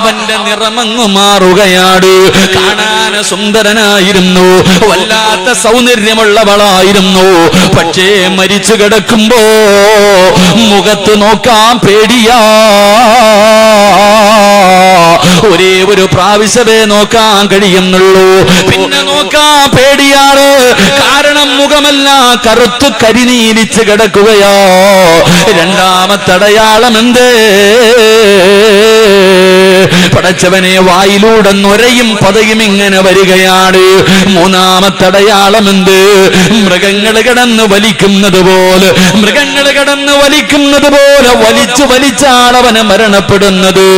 അവന്റെ നിറമങ്ങു മാറുകയാണ്. കാണാൻ സുന്ദരനായിരുന്നു, വല്ലാത്ത സൗന്ദര്യമുള്ളവളായിരുന്നു. പക്ഷേ മരിച്ചു കിടക്കുമ്പോ മുഖത്ത് നോക്കാൻ പേടിയാ. ഒരേ ഒരു പ്രാവശ്യമേ നോക്കാൻ കഴിയുന്നുള്ളൂ, പിന്നെ നോക്കാൻ പേടിയാണ്. കാരണം മുഖമെല്ലാം കറുത്തു കരിനീലിച്ച് കിടക്കുകയോ. രണ്ടാമത്തെ അടയാളം എന്തേ? പടച്ചവനെ വായിലൂടെ നൊരയും പതയും ഇങ്ങനെ വരികയാണ്. മൂന്നാമത്തെ അടയാളം എന്ത്? മൃഗങ്ങൾ കിടന്ന് വലിക്കുന്നത് പോലെ, മൃഗങ്ങൾ കിടന്ന് വലിക്കുന്നത് പോലെ വലിച്ചു വലിച്ചാണ് അവന് മരണപ്പെടുന്നത്.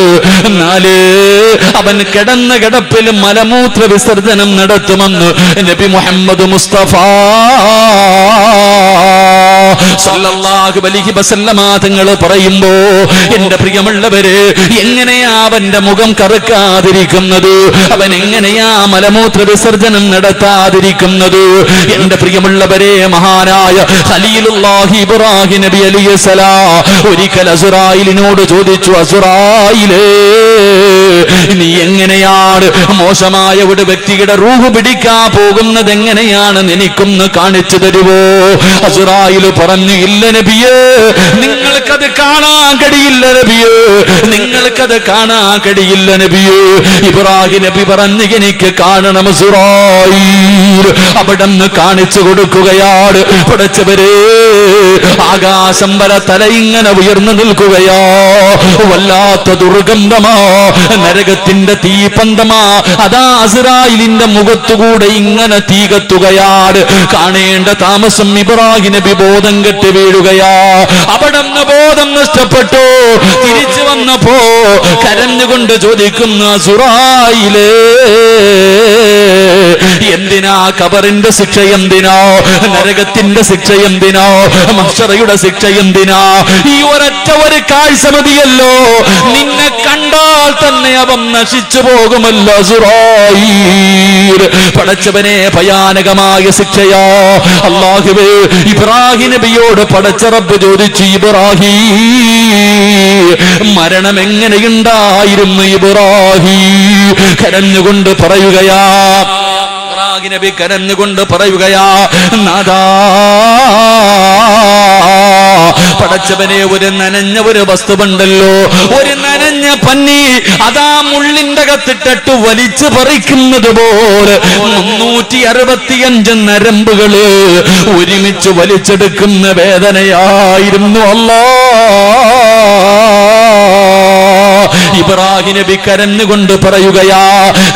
നാല്, അവൻ കിടന്ന കിടപ്പിൽ മലമൂത്ര വിസർജനം നടത്തുമെന്ന് നബി മുഹമ്മദ് മുസ്തഫ സല്ലല്ലാഹു അലൈഹി വസല്ലമ തങ്ങൾ പറയുമ്പോ, എന്റെ പ്രിയമുള്ളവര്, എങ്ങനെയാ അവന്റെ മുഖം കറുക്കാതിരിക്കുന്നത്? അവൻ എങ്ങനെയാ മലമൂത്ര വിസർജനം നടത്താതിരിക്കുന്നത്? എന്റെ പ്രിയമുള്ളവരെ, മഹാനായ ഖലീലുല്ലാഹി ഇബ്രാഹിം നബി അലൈഹിസ്സലാം ഒരിക്കൽ അസ്റായിലിനോട് ചോദിച്ചു, അസ്റായിലേ, നീ എങ്ങനെയാണ് മോശമായ ഒരു വ്യക്തിയുടെ റൂഹ് പിടിക്കാൻ പോകുന്നത്? എങ്ങനെയാണ് എനിക്കൊന്ന് കാണിച്ചു തരുവോ? അസ്റായിൽ പറഞ്ഞു, ഇല്ല നബിയേ, നിങ്ങൾക്കത് കാണാൻ കഴിയില്ല നബിയേ, നിങ്ങൾക്കത് കാണാൻ കഴിയില്ല നബിയേ. ഇബ്രാഹിം നബി പറഞ്ഞു, എനിക്ക് കാണണം അസ്റായിൽ. അവിടെ നിന്ന് കാണിച്ചു കൊടുക്കുകയാണ്. പടച്ചവരെ, ആകാശം വരെ തല ഇങ്ങനെ ഉയർന്നു നിൽക്കുകയോ. വല്ലാത്ത ദുർഗന്ധമാ, നരകത്തിന്റെ തീപന്തമാ. അതാ അസ്റായിലിന്റെ മുഖത്തുകൂടെ ഇങ്ങനെ തീ കത്തുകയാണ്. കാണേണ്ട താമസം ഇബ്രാഹിം നബി ബോധം കെട്ട് വീഴുകയാ. അവിടെ നിന്ന് ബോധം നഷ്ടപ്പെട്ടു. തിരിച്ചു വന്നപ്പോ കരഞ്ഞുകൊണ്ട് ചോദിക്കുന്ന, അസ്റായിലേ, എന്തിനാ ഖബറിന്റെ ശിക്ഷ? എന്തിനോ നരകത്തിന്റെ ശിക്ഷ? എന്തിനോ മഹ്ശറയുടെ ശിക്ഷ? എന്തിനാ? ഈ ഒരൊറ്റ ഒരു കാഴ്ച മതിയല്ലോ. നിന്നെ കണ്ടാൽ തന്നെ അവൻ നശിച്ചു പോകുമല്ലോ അസ്റായീൽ. പടച്ചവനെ, ഭയാനകമായ ശിക്ഷയാ. അല്ലാഹുവേ, ഇബ്രാഹിം നബിയോട് പടച്ച റബ്ബ് ചോദിച്ചു, ഇബ്രാഹിം, മരണം എങ്ങനെയുണ്ടായിരുന്നു? ഇബ്രാഹിം കരഞ്ഞുകൊണ്ട് പറയുകയാ, ഇബ്രാഹിം നബി കരഞ്ഞുകൊണ്ട് പറയുകയാ, നാദാ, പടച്ചവനെ, ഒരു നനഞ്ഞ ഒരു വസ്തുവുണ്ടല്ലോ, ഒരു നനഞ്ഞ പന്നി, അതാ മുള്ളിന്റെ അകത്തിട്ടിട്ട് വലിച്ചു പറിക്കുന്നത് പോലെ 365 നരമ്പുകള് ഒരുമിച്ച് വലിച്ചെടുക്കുന്ന വേദനയായിരുന്നു. ഇബ്രാഹിം നബി കരഞ്ഞുകൊണ്ട് പറയുകയാ.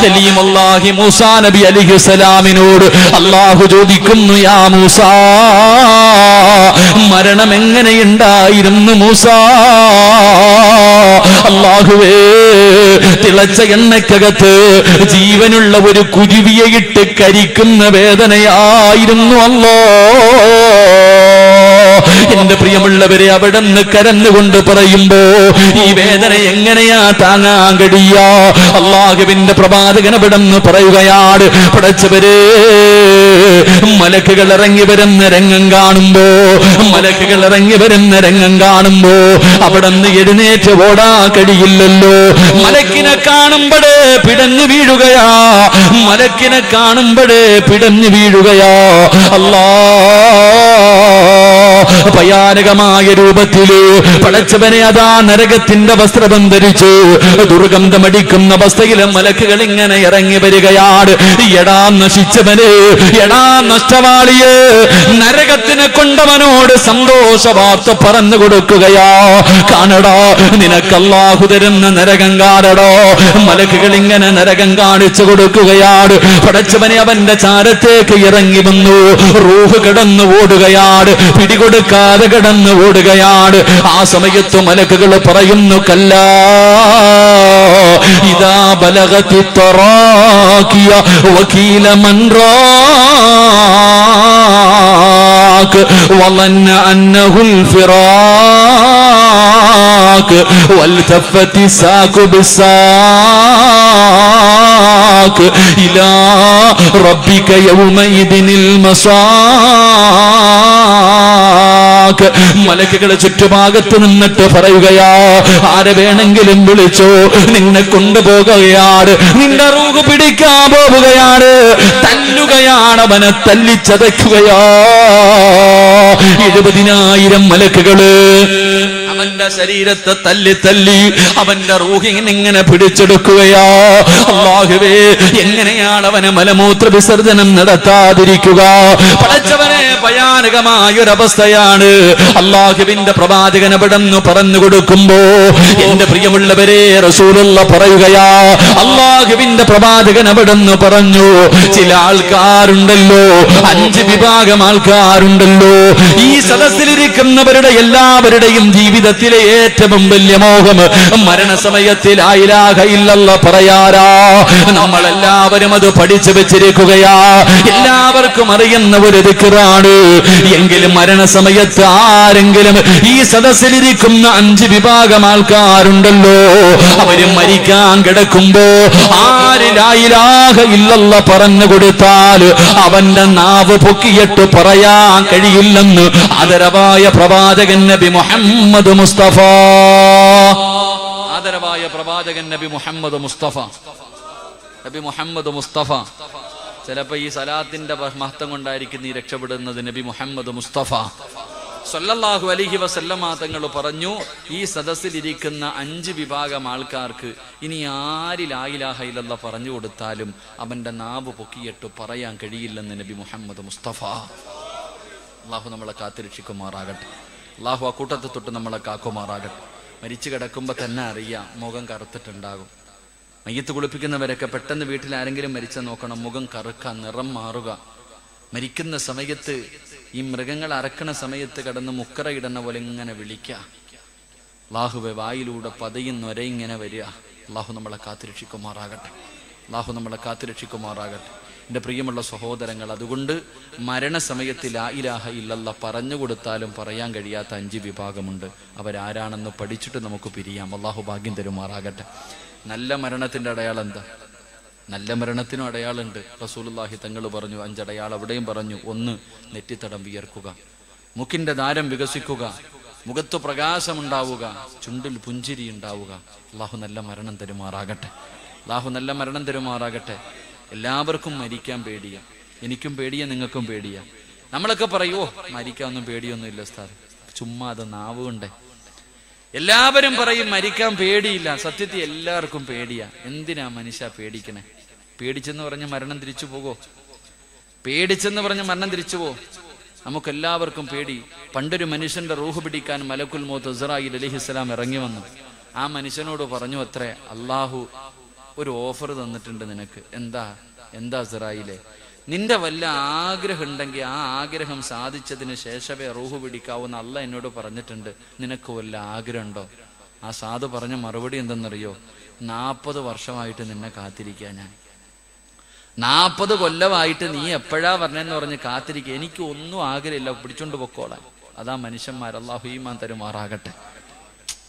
കലീമുല്ലാഹി മൂസാ നബി അലൈഹിസ്സലാമിനോട് അല്ലാഹു ചോദിക്കുന്നു, യാ മൂസാ, മരണം എങ്ങനെയുണ്ടായിരുന്നു മൂസാ? അല്ലാഹുവേ, തിളച്ച എണ്ണക്കകത്ത് ജീവനുള്ള ഒരു കുരുവിയെ ഇട്ട് കരിക്കുന്ന വേദനയായിരുന്നു അല്ലാ. എന്റെ പ്രിയമുള്ളവരെ, അവിടെ നിന്ന് കരഞ്ഞുകൊണ്ട് പറയുമ്പോ ഈ വേദന എങ്ങനെയാ താങ്ങാൻ കഴിയാ? അല്ലാഹുവിന്റെ പ്രവാചകൻ അവിടെ നിന്ന് പറയുകയാണ്, പടച്ചവരെ, മലക്കുകൾ ഇറങ്ങി വരുന്ന രംഗം കാണുമ്പോ, മലക്കുകൾ ഇറങ്ങി വരുന്ന രംഗം കാണുമ്പോ അവിടെ നിന്ന് എഴുന്നേറ്റ് ഓടാ കഴിയില്ലല്ലോ. മലക്കിനെ കാണുമ്പോഴേ പിടഞ്ഞു വീഴുകയാ, മലക്കിനെ കാണുമ്പോഴേ പിടഞ്ഞു വീഴുകയാ. അല്ലാ, ഭയാനകമായ രൂപത്തില് പടച്ചവനെ അതാ നരകത്തിന്റെ വസ്ത്രം ധരിച്ചു ദുർഗന്ധമടിക്കുന്ന അവസ്ഥയിലെ മലക്കുകൾ ഇങ്ങനെ ഇറങ്ങി വരികയാണ്. എടാ നശിച്ചവനെ, എടാ നഷ്ടവാളിയെ, നരകത്തിനെ കൊണ്ടവനോട് സന്തോഷ വാർത്ത പറഞ്ഞു കൊടുക്കുകയാ. കാണടാ, നിനക്ക് അല്ലാഹു തരുന്ന നരകം കാണടോ. മലക്കുകൾ ഇങ്ങനെ നരകം കാണിച്ചു കൊടുക്കുകയാണ്. പടച്ചവനെ അവന്റെ ചാരത്തേക്ക് ഇറങ്ങി വന്നു. റൂഹ് കിടന്നു ഓടുകയാണ്, പിടികൊടുക്കാതെ കിടന്നു ഓടുകയാണ്. ആ സമയത്ത് മലക്കുകൾ പറയുന്നു, കല്ലാ ഇദാ ബലഗതി തറാഖിയ വകീല മൻ റാഖ വളന്ന അന്നഹുൽ ഫിറാഖ വൽതഫത്തി സാഖു ബിസാഖ ഇലാ റബ്ബിക യൗമഇദിനിൽ മസാഖ. വാക്ക് മലക്കുകൾ ചുറ്റുഭാഗത്ത് നിന്നിട്ട് പറയുകയാ, ആരെ വേണമെങ്കിലും വിളിച്ചോ, നിന്നെ കൊണ്ടുപോകുകയാണ്, നിന്റെ റൂഹ് പിടിക്കാൻ പോവുകയാണ്, തല്ലുകയാണ്, അവനെ തല്ലിച്ചതയ്ക്കുകയാ. 70,000 മലക്കുകള് അവന്റെ ശരീരത്തെ തല്ലി തല്ലി അവന്റെ റൂഹിനെ ഇങ്ങനെ പിടിച്ചെടുക്കുകയാ. അല്ലാഹുവേ, എങ്ങനെയാണ് അവനെ മലമൂത്ര വിസർജനം നടത്താതിരിക്കുക? പടച്ചവനെ, ഭയാനകമായൊരവസ്ഥയാണ്. അല്ലാഹുവിന്റെ പ്രവാചകൻ അവിടെന്ന് പറഞ്ഞു കൊടുക്കുമ്പോ, എന്റെ പ്രിയമുള്ളവരെ, റസൂലുള്ള പറയുകയാ, അല്ലാഹുവിന്റെ പ്രവാചകൻ അവിടെന്ന് പറഞ്ഞു, ചില ആൾക്കാരുണ്ടല്ലോ, 5 വിഭാഗം ആൾക്കാരുണ്ടല്ലോ, ഈ സദസ്സിലിരിക്കുന്നവരുടെ എല്ലാവരുടെയും ജീവിതത്തിലെ ഏറ്റവും വലിയ മോഹം മരണസമയത്തിൽ ലാ ഇലാഹ ഇല്ലല്ലാഹ് പറയാറാ. നമ്മളെല്ലാവരും അത് പഠിച്ചു വെച്ചിരിക്കുകയാ, എല്ലാവർക്കും അറിയുന്ന ഒരു ദിക്റാണ്. എങ്കിലും മരണസമയത്ത് ആരെങ്കിലും ഈ സദസ്സിലിരിക്കുന്ന 5 വിഭാഗം ആൾക്കാരുണ്ടല്ലോ, അവര് മരിക്കാൻ കിടക്കുമ്പോ ആര് ലാ ഇലാഹ ഇല്ലല്ലാഹ് പറഞ്ഞു കൊടുത്താൽ അവന്റെ നാവ് പൊക്കിയിട്ട് പറയാൻ കഴിയില്ലെന്ന് ആദരവായ പ്രവാചകൻ നബി മുഹമ്മദ് മുസ്തഫ. ആദരവായ പ്രവാചകൻ നബി മുഹമ്മദ് മുസ്തഫ. നബി മുഹമ്മദ് മുസ്തഫ. ചിലപ്പോ ഈ സലാത്തിന്റെ മഹത്വം കൊണ്ടായിരിക്കും നീ രക്ഷപ്പെടുന്നത്. നബി മുഹമ്മദ് മുസ്തഫ സല്ലല്ലാഹു അലൈഹി വസല്ലമ തങ്ങൾ പറഞ്ഞു, ഈ സദസ്സിലിരിക്കുന്ന 5 വിഭാഗം ആൾക്കാർക്ക് ഇനി ആര് ലാ ഇലാഹ ഇല്ലല്ലാഹ് പറഞ്ഞു കൊടുത്താലും അവന്റെ നാവ് പൊക്കിയിട്ട് പറയാൻ കഴിയില്ലെന്ന് നബി മുഹമ്മദ് മുസ്തഫ. അള്ളാഹു നമ്മളെ കാത്തുരക്ഷിക്കുമാറാകട്ടെ. അള്ളാഹു ആ കൂട്ടത്തെ തൊട്ട് നമ്മളെ കാക്കുമാറാകട്ടെ. മരിച്ചു കിടക്കുമ്പോൾ തന്നെ അറിയാം, മുഖം കറുത്തിട്ടുണ്ടാകും. മയ്യത്ത് കുളിപ്പിക്കുന്നവരൊക്കെ പെട്ടെന്ന് വീട്ടിൽ ആരെങ്കിലും മരിച്ച നോക്കണം, മുഖം കറുക്കുക, നിറം മാറുക. മരിക്കുന്ന സമയത്ത് ഈ മൃഗങ്ങൾ അറക്കണ സമയത്ത് കിടന്ന് മുക്കറയിടുന്ന പോലെ ഇങ്ങനെ വിളിക്കുക. അല്ലാഹുവേ, വായിലൂടെ പതയും നൊരയിങ്ങനെ വരിക. അള്ളാഹു നമ്മളെ കാത്തുരക്ഷിക്കുമാറാകട്ടെ. അള്ളാഹു നമ്മളെ കാത്തുരക്ഷിക്കുമാറാകട്ടെ. എൻ്റെ പ്രിയമുള്ള സഹോദരങ്ങൾ, അതുകൊണ്ട് മരണസമയത്ത് ലാ ഇലാഹ ഇല്ലല്ലാഹ് പറഞ്ഞു കൊടുത്താലും പറയാൻ കഴിയാത്ത 5 വിഭാഗമുണ്ട്. അവരാരാണെന്ന് പഠിച്ചിട്ട് നമുക്ക് പിരിയാം. അള്ളാഹു ഭാഗ്യം തരുമാറാകട്ടെ. നല്ല മരണത്തിൻ്റെ അടയാളം എന്താ? നല്ല മരണത്തിനും അടയാളുണ്ട്. റസൂലുള്ളാഹി തങ്ങൾ പറഞ്ഞു 5 അടയാളം. അവിടെയും പറഞ്ഞു, 1 നെറ്റിത്തടം വിയർക്കുക, മുക്കിന്റെ ദാരം വികസിക്കുക, മുഖത്ത് പ്രകാശമുണ്ടാവുക, ചുണ്ടിൽ പുഞ്ചിരി ഉണ്ടാവുക. അള്ളാഹു നല്ല മരണം തരുമാറാകട്ടെ. അള്ളാഹു നല്ല മരണം തരുമാറാകട്ടെ. എല്ലാവർക്കും മരിക്കാൻ പേടിയാ. എനിക്കും പേടിയാ, നിങ്ങൾക്കും പേടിയാ. നമ്മളൊക്കെ പറയുമോ, മരിക്കാനൊന്നും പേടിയൊന്നും ഇല്ല ഉസ്താദ്, ചുമ്മാ അത് നാവ് കൊണ്ടേ. എല്ലാവരും പറയും മരിക്കാൻ പേടിയില്ല. സത്യത്തിൽ എല്ലാവർക്കും പേടിയാ. എന്തിനാ മനുഷ്യ പേടിക്കണേ? പേടിച്ചെന്ന് പറഞ്ഞ് മരണം തിരിച്ചു പോകോ? പേടിച്ചെന്ന് പറഞ്ഞ് മരണം തിരിച്ചു പോ? നമുക്കെല്ലാവർക്കും പേടി. പണ്ടൊരു മനുഷ്യന്റെ റൂഹ് പിടിക്കാൻ മലക്കുൽ മൗത്ത് ഇസ്രായീൽ അലൈഹിസ്സലാം ഇറങ്ങി വന്നു. ആ മനുഷ്യനോട് പറഞ്ഞു അത്രേ, അള്ളാഹു ഒരു ഓഫർ തന്നിട്ടുണ്ട് നിനക്ക്. എന്താ ഇസ്രായീലെ? നിന്റെ വല്ല ആഗ്രഹം ഉണ്ടെങ്കിൽ ആ ആഗ്രഹം സാധിച്ചതിന് ശേഷമേ റൂഹ് പിടിക്കാവുന്ന അള്ളാഹ് എന്നോട് പറഞ്ഞിട്ടുണ്ട്. നിനക്ക് വല്ല ആഗ്രഹം ഉണ്ടോ? ആ സാധു പറഞ്ഞ മറുപടി എന്തെന്നറിയോ? 40 വർഷമായിട്ട് നിന്നെ കാത്തിരിക്കാൻ ഞാൻ. 40 കൊല്ലമായിട്ട് നീ എപ്പോഴാ പറഞ്ഞെന്ന് പറഞ്ഞ് കാത്തിരിക്കുക. എനിക്ക് ഒന്നും ആഗ്രഹമില്ല, പിടിച്ചോണ്ട് പൊക്കോളാൻ. അതാ മനുഷ്യന്മാർ. അള്ളാഹു ഈമാൻ തരുമാറാകട്ടെ.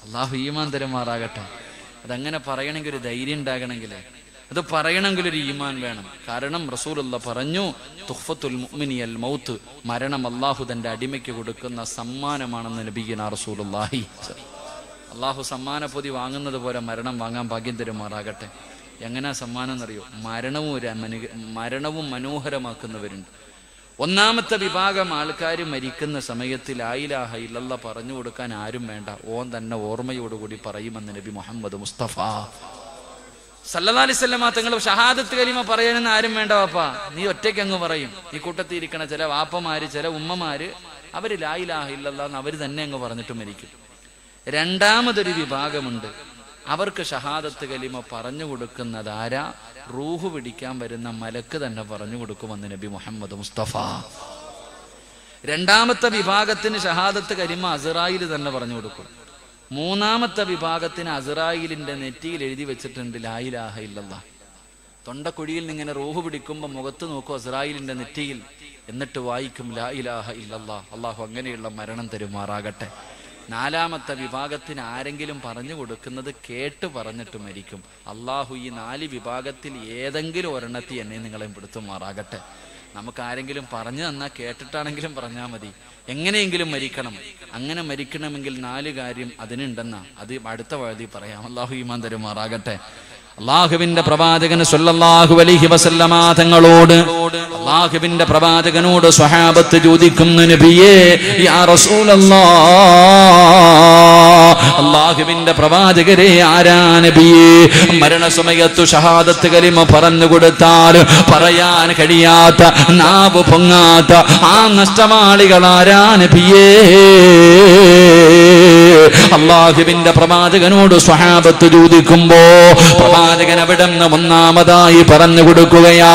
അള്ളാഹു ഈമാൻ തരുമാറാകട്ടെ. അതങ്ങനെ പറയണമെങ്കിൽ ഒരു ധൈര്യം ഉണ്ടാകണമെങ്കിൽ, അത് പറയണമെങ്കിൽ ഒരു ഈമാൻ വേണം. കാരണം റസൂലുള്ളാഹി പറഞ്ഞു, തുഹ്ഫത്തുൽ മുഅ്മിനി അൽ മൗത്ത്, മരണം അള്ളാഹു തന്റെ അടിമയ്ക്ക് കൊടുക്കുന്ന സമ്മാനമാണെന്ന് നബിയുനാ റസൂലുള്ളാഹി. അള്ളാഹു സമ്മാനപ്പൊതി വാങ്ങുന്നത് പോലെ മരണം വാങ്ങാൻ ഭാഗ്യം തരുമാറാകട്ടെ. എങ്ങനെയാ സമ്മാനം എന്നറിയോ? മരണവും മനോഹരമാക്കുന്നവരുണ്ട്. 1ാമത്തെ വിഭാഗം ആൾക്കാർ മരിക്കുന്ന സമയത്ത് ലാ ഇലാഹ ഇല്ലല്ലാഹ് പറഞ്ഞു കൊടുക്കാൻ ആരും വേണ്ട, ഓൻ തന്നെ ഓർമ്മയോടുകൂടി പറയുമെന്ന് നബി മുഹമ്മദ് മുസ്തഫ സല്ലല്ലാഹു അലൈഹി വസല്ലം തങ്ങൾ. ഷഹാദത്ത് കലിമ പറയാനെന്ന് ആരും വേണ്ട വാപ്പാ, നീ ഒറ്റയ്ക്ക് അങ്ങ് പറയും. ഈ കൂട്ടത്തിൽ ഇരിക്കണ ചില വാപ്പമാര്, ചില ഉമ്മമാര്, അവര് ലാ ഇലാഹ ഇല്ലല്ലാഹ് എന്ന് അവര് തന്നെ അങ്ങ് പറഞ്ഞിട്ട് മരിക്കും. 2ാമതൊരു വിഭാഗമുണ്ട്, അവർക്ക് ഷഹാദത്ത് കലിമ പറഞ്ഞു കൊടുക്കുന്നത് ആരാ? റൂഹ് പിടിക്കാൻ വരുന്ന മലക്ക് തന്നെ പറഞ്ഞു കൊടുക്കുമെന്ന് നബി മുഹമ്മദ് മുസ്തഫ. 2ാമത്തെ വിഭാഗത്തിന് ഷഹാദത്ത് കലിമ അസ്റായീൽ തന്നെ പറഞ്ഞു കൊടുക്കും. 3ാമത്തെ വിഭാഗത്തിന് അസ്റായീലിന്റെ നെറ്റിയിൽ എഴുതി വെച്ചിട്ടുണ്ട് ലാ ഇലാഹ ഇല്ലല്ലാഹ്. തൊണ്ടക്കുഴിയിൽ നിന്നിങ്ങനെ റൂഹ് പിടിക്കുമ്പോൾ മുഖത്ത് നോക്കും അസ്റായീലിന്റെ നെറ്റിയിൽ, എന്നിട്ട് വായിക്കും ലാ ഇലാഹ ഇല്ലല്ലാഹ്. അള്ളാഹു അങ്ങനെയുള്ള മരണം തരുമാറാകട്ടെ. 4ാമത്തെ വിഭാഗത്തിന് ആരെങ്കിലും പറഞ്ഞു കൊടുക്കുന്നത് കേട്ട് പറഞ്ഞിട്ട് മരിക്കും. അള്ളാഹു ഈ 4 വിഭാഗത്തിൽ ഏതെങ്കിലും ഒരെണ്ണത്തിൽ എന്നെ നിങ്ങളെ പെടുത്തുമാറാകട്ടെ. നമുക്ക് ആരെങ്കിലും പറഞ്ഞു തന്നാൽ കേട്ടിട്ടാണെങ്കിലും പറഞ്ഞാൽ മതി, എങ്ങനെയെങ്കിലും മരിക്കണം. അങ്ങനെ മരിക്കണമെങ്കിൽ 4 കാര്യം അതിനുണ്ടെന്നാ. അത് അടുത്ത വഴി പറയാം. അല്ലാഹു ഈമാൻ തരുമാറാകട്ടെ. അല്ലാഹുവിന്റെ പ്രവാചകൻ സ്വല്ലല്ലാഹു അലൈഹി വസല്ലമ തങ്ങളോട് അല്ലാഹുവിന്റെ പ്രവാചകനോട് സ്വഹാബത്ത് ചോദിക്കുന്നു, നബിയേ യാ റസൂലല്ലാഹ്, അല്ലാഹുവിന്റെ പ്രവാചകരെ ആരാ നബിയേ? മരണസമയത്തു ഷഹാദത്ത് കലിമ പറഞ്ഞു കൊടുത്താൽ പറയാൻ കഴിയാത്ത, നാവ് പൊങ്ങാത്ത ആ നഷ്ടമാളികൾ ആരാ നബിയേ? അല്ലാഹുവിന്റെ പ്രവാചകനോട് സ്വഹാബത്ത് ചോദിക്കുമ്പോ പ്രവാചകൻ അവിടെ നിന്ന് ഒന്നാമതായി പറഞ്ഞു കൊടുക്കുകയാ,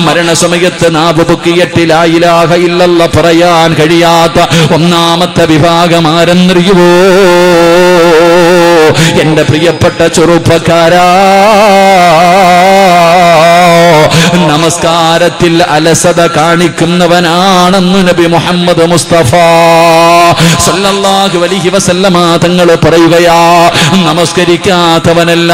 മരണസമയത്ത് നാവ് പൊക്കിയിട്ട് ലാ ഇലാഹ ഇല്ലല്ലാഹ് പറയാൻ കഴിയാത്ത ഒന്നാമത്തെ വിഭാഗം ആരെന്നറിയുവോ? എന്റെ പ്രിയപ്പെട്ട ചെറുപ്പക്കാരാ, നമസ്കാരത്തിൽ അലസത കാണിക്കുന്നവനാണെന്ന് നബി മുഹമ്മദ് മുസ്തഫ സല്ലല്ലാഹു അലൈഹി വസല്ലമ തങ്ങൾ പറയുകയാ. നമസ്കരിക്കാത്തവനല്ല,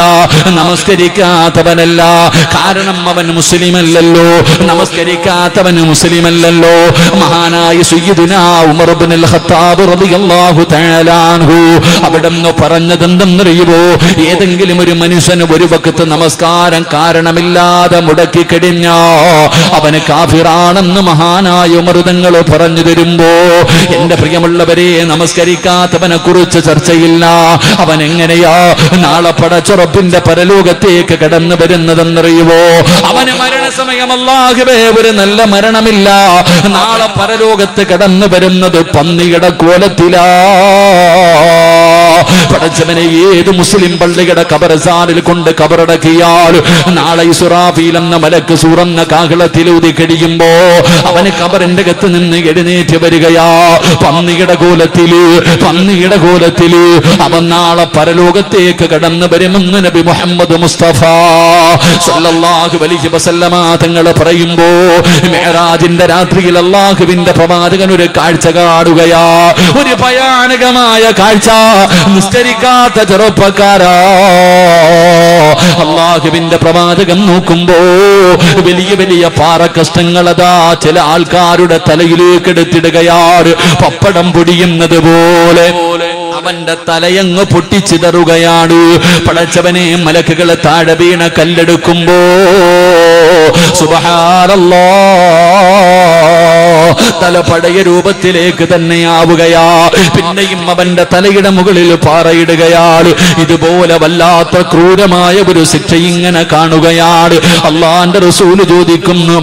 കാരണം അവൻ മുസ്ലിമല്ലല്ലോ. നമസ്കരിക്കാത്തവന് മുസ്ലിമല്ലല്ലോ. മഹാനായ സയ്യിദുനാ ഉമർ ഇബ്നുൽ ഖത്താബ് റളിയല്ലാഹു തആല അൻഹു അവിടെന്ന് പറഞ്ഞതെന്തെന്നറിയുമോ? ഏതെങ്കിലും ഒരു മനുഷ്യന് ഒരു വഖത്ത് നമസ്കാരം കാരണമില്ലാതെ മുടക്കി കഴിഞ്ഞാ അവന് കാഫിറാണെന്ന് മഹാനായ ഉമർ തങ്ങൾ പറഞ്ഞു തരുമ്പോ, എന്റെ പ്രിയമുള്ളവരെ, നമസ്കരിക്കാത്തവനെ കുറിച്ച് ചർച്ചയില്ല. അവൻ എങ്ങനെയാ നാളെ പടച്ചുറപ്പിന്റെ പരലോകത്തേക്ക് കടന്നു വരുന്നതെന്നറിയുമോ? അവന് മരണസമയം അല്ലാഹുവേ ഒരു നല്ല മരണമില്ല. നാളെ പരലോകത്ത് കടന്നു വരുന്നത് പന്നിയുടെ കോലത്തിലാ. പടച്ചവനെ, ഏത് മുസ്ലിം പള്ളിയുടെ ഖബർസ്ഥാനിൽ കൊണ്ട് ഖബറടക്കിയാൽ നാളെ ഇസ്റാഫീൽ എന്ന മലക്ക് സൂറന്ന കാഹളത്തിൽ ഊതി കഴിയുമ്പോ അവന് ഖബറിന്റെ അകത്ത് നിന്ന് എഴുന്നേറ്റ് വരികയാ. പന്നിയുടെ കോലത്തില് അവൻ നാളെ പരലോകത്തേക്ക് കടന്നു വരുമെന്ന് നബി മുഹമ്മദ് മുസ്തഫ സല്ലല്ലാഹു അലൈഹി വസല്ലമ തങ്ങൾ പറയുമ്പോ, മിഅ്റാജിന്റെ രാത്രിയിൽ അല്ലാഹുവിന്റെ പ്രവാചകൻ ഒരു കാഴ്ച കാണുകയാ. ഒരു ഭയാനകമായ കാഴ്ച. നിസ്കരിക്കാത്ത ചെറുപ്പക്കാരാ, അല്ലാഹുവിന്റെ പ്രവാചകൻ നോക്കുമ്പോ വലിയ വലിയ പാറക്കഷ്ണങ്ങളതാ ചില ആൾക്കാരുടെ തലയിലേക്ക് എടുത്തിടുകയാണ്. പപ്പടം പൊടിയുന്നത് പോലെ അവന്റെ തലയങ്ങ് പൊട്ടിച്ചിതറുകയാണ്. പടച്ചവനെ, മലക്കുകൾ താഴെ വീണ കല്ലെടുക്കുമ്പോ സുബ്ഹാനല്ലാഹ് തല പഴയ രൂപത്തിലേക്ക് തന്നെയാവുകയാ. പിന്നെയും അവന്റെ തലയുടെ മുകളിൽ പാറയിടുകയാണ്. ഇതുപോലെ വല്ലാത്ത ക്രൂരമായ ഒരു ശിക്ഷ ഇങ്ങനെ കാണുകയാണ്. അല്ലാഹുവിന്റെ റസൂൽ ചോദിക്കുന്നു,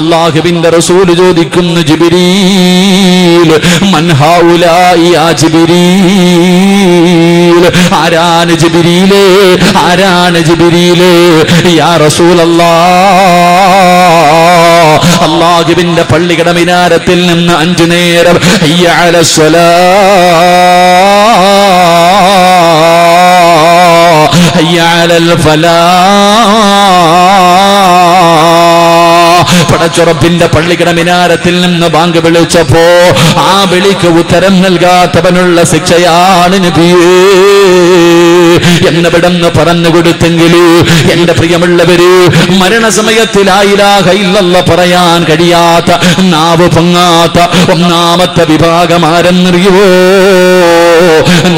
അല്ലാഹുവിന്റെ റസൂൽ ചോദിക്കുന്നു, ജിബ്രീൽ മൻ ഹൗലാഇ യാ ജിബ്രീൽ, ആരാണ് ജിബ്രീലേ, ആരാണ് ജിബ്രീലേ? യാ റസൂലല്ലാഹ്, അല്ലാഹുവിന്റെ പള്ളിയുടെ മിനാരത്തിൽ നിന്ന് 5 നേരം ഹയ്യ അലസ്സലാഹ് ഹയ്യ അലൽ ഫലാഹ്, പടച്ചുറപ്പിന്റെ പള്ളിയുടെ മിനാരത്തിൽ നിന്ന് ബാങ്ക് വിളിച്ചപ്പോ ആ വിളിക്ക് ഉത്തരം നൽകാത്തവനുള്ള ശിക്ഷയാണ് നബിയേ എന്നവിടെന്ന് പറഞ്ഞു കൊടുത്തെങ്കിൽ, എന്റെ പ്രിയമുള്ളവര്, മരണസമയത്തിൽ ലാ ഇലാഹ ഇല്ലല്ലാഹ് പറയാൻ കഴിയാത്ത, നാവ് പൊങ്ങാത്ത ഒന്നാമത്തെ വിഭാഗം ആരെന്നറിയുവോ?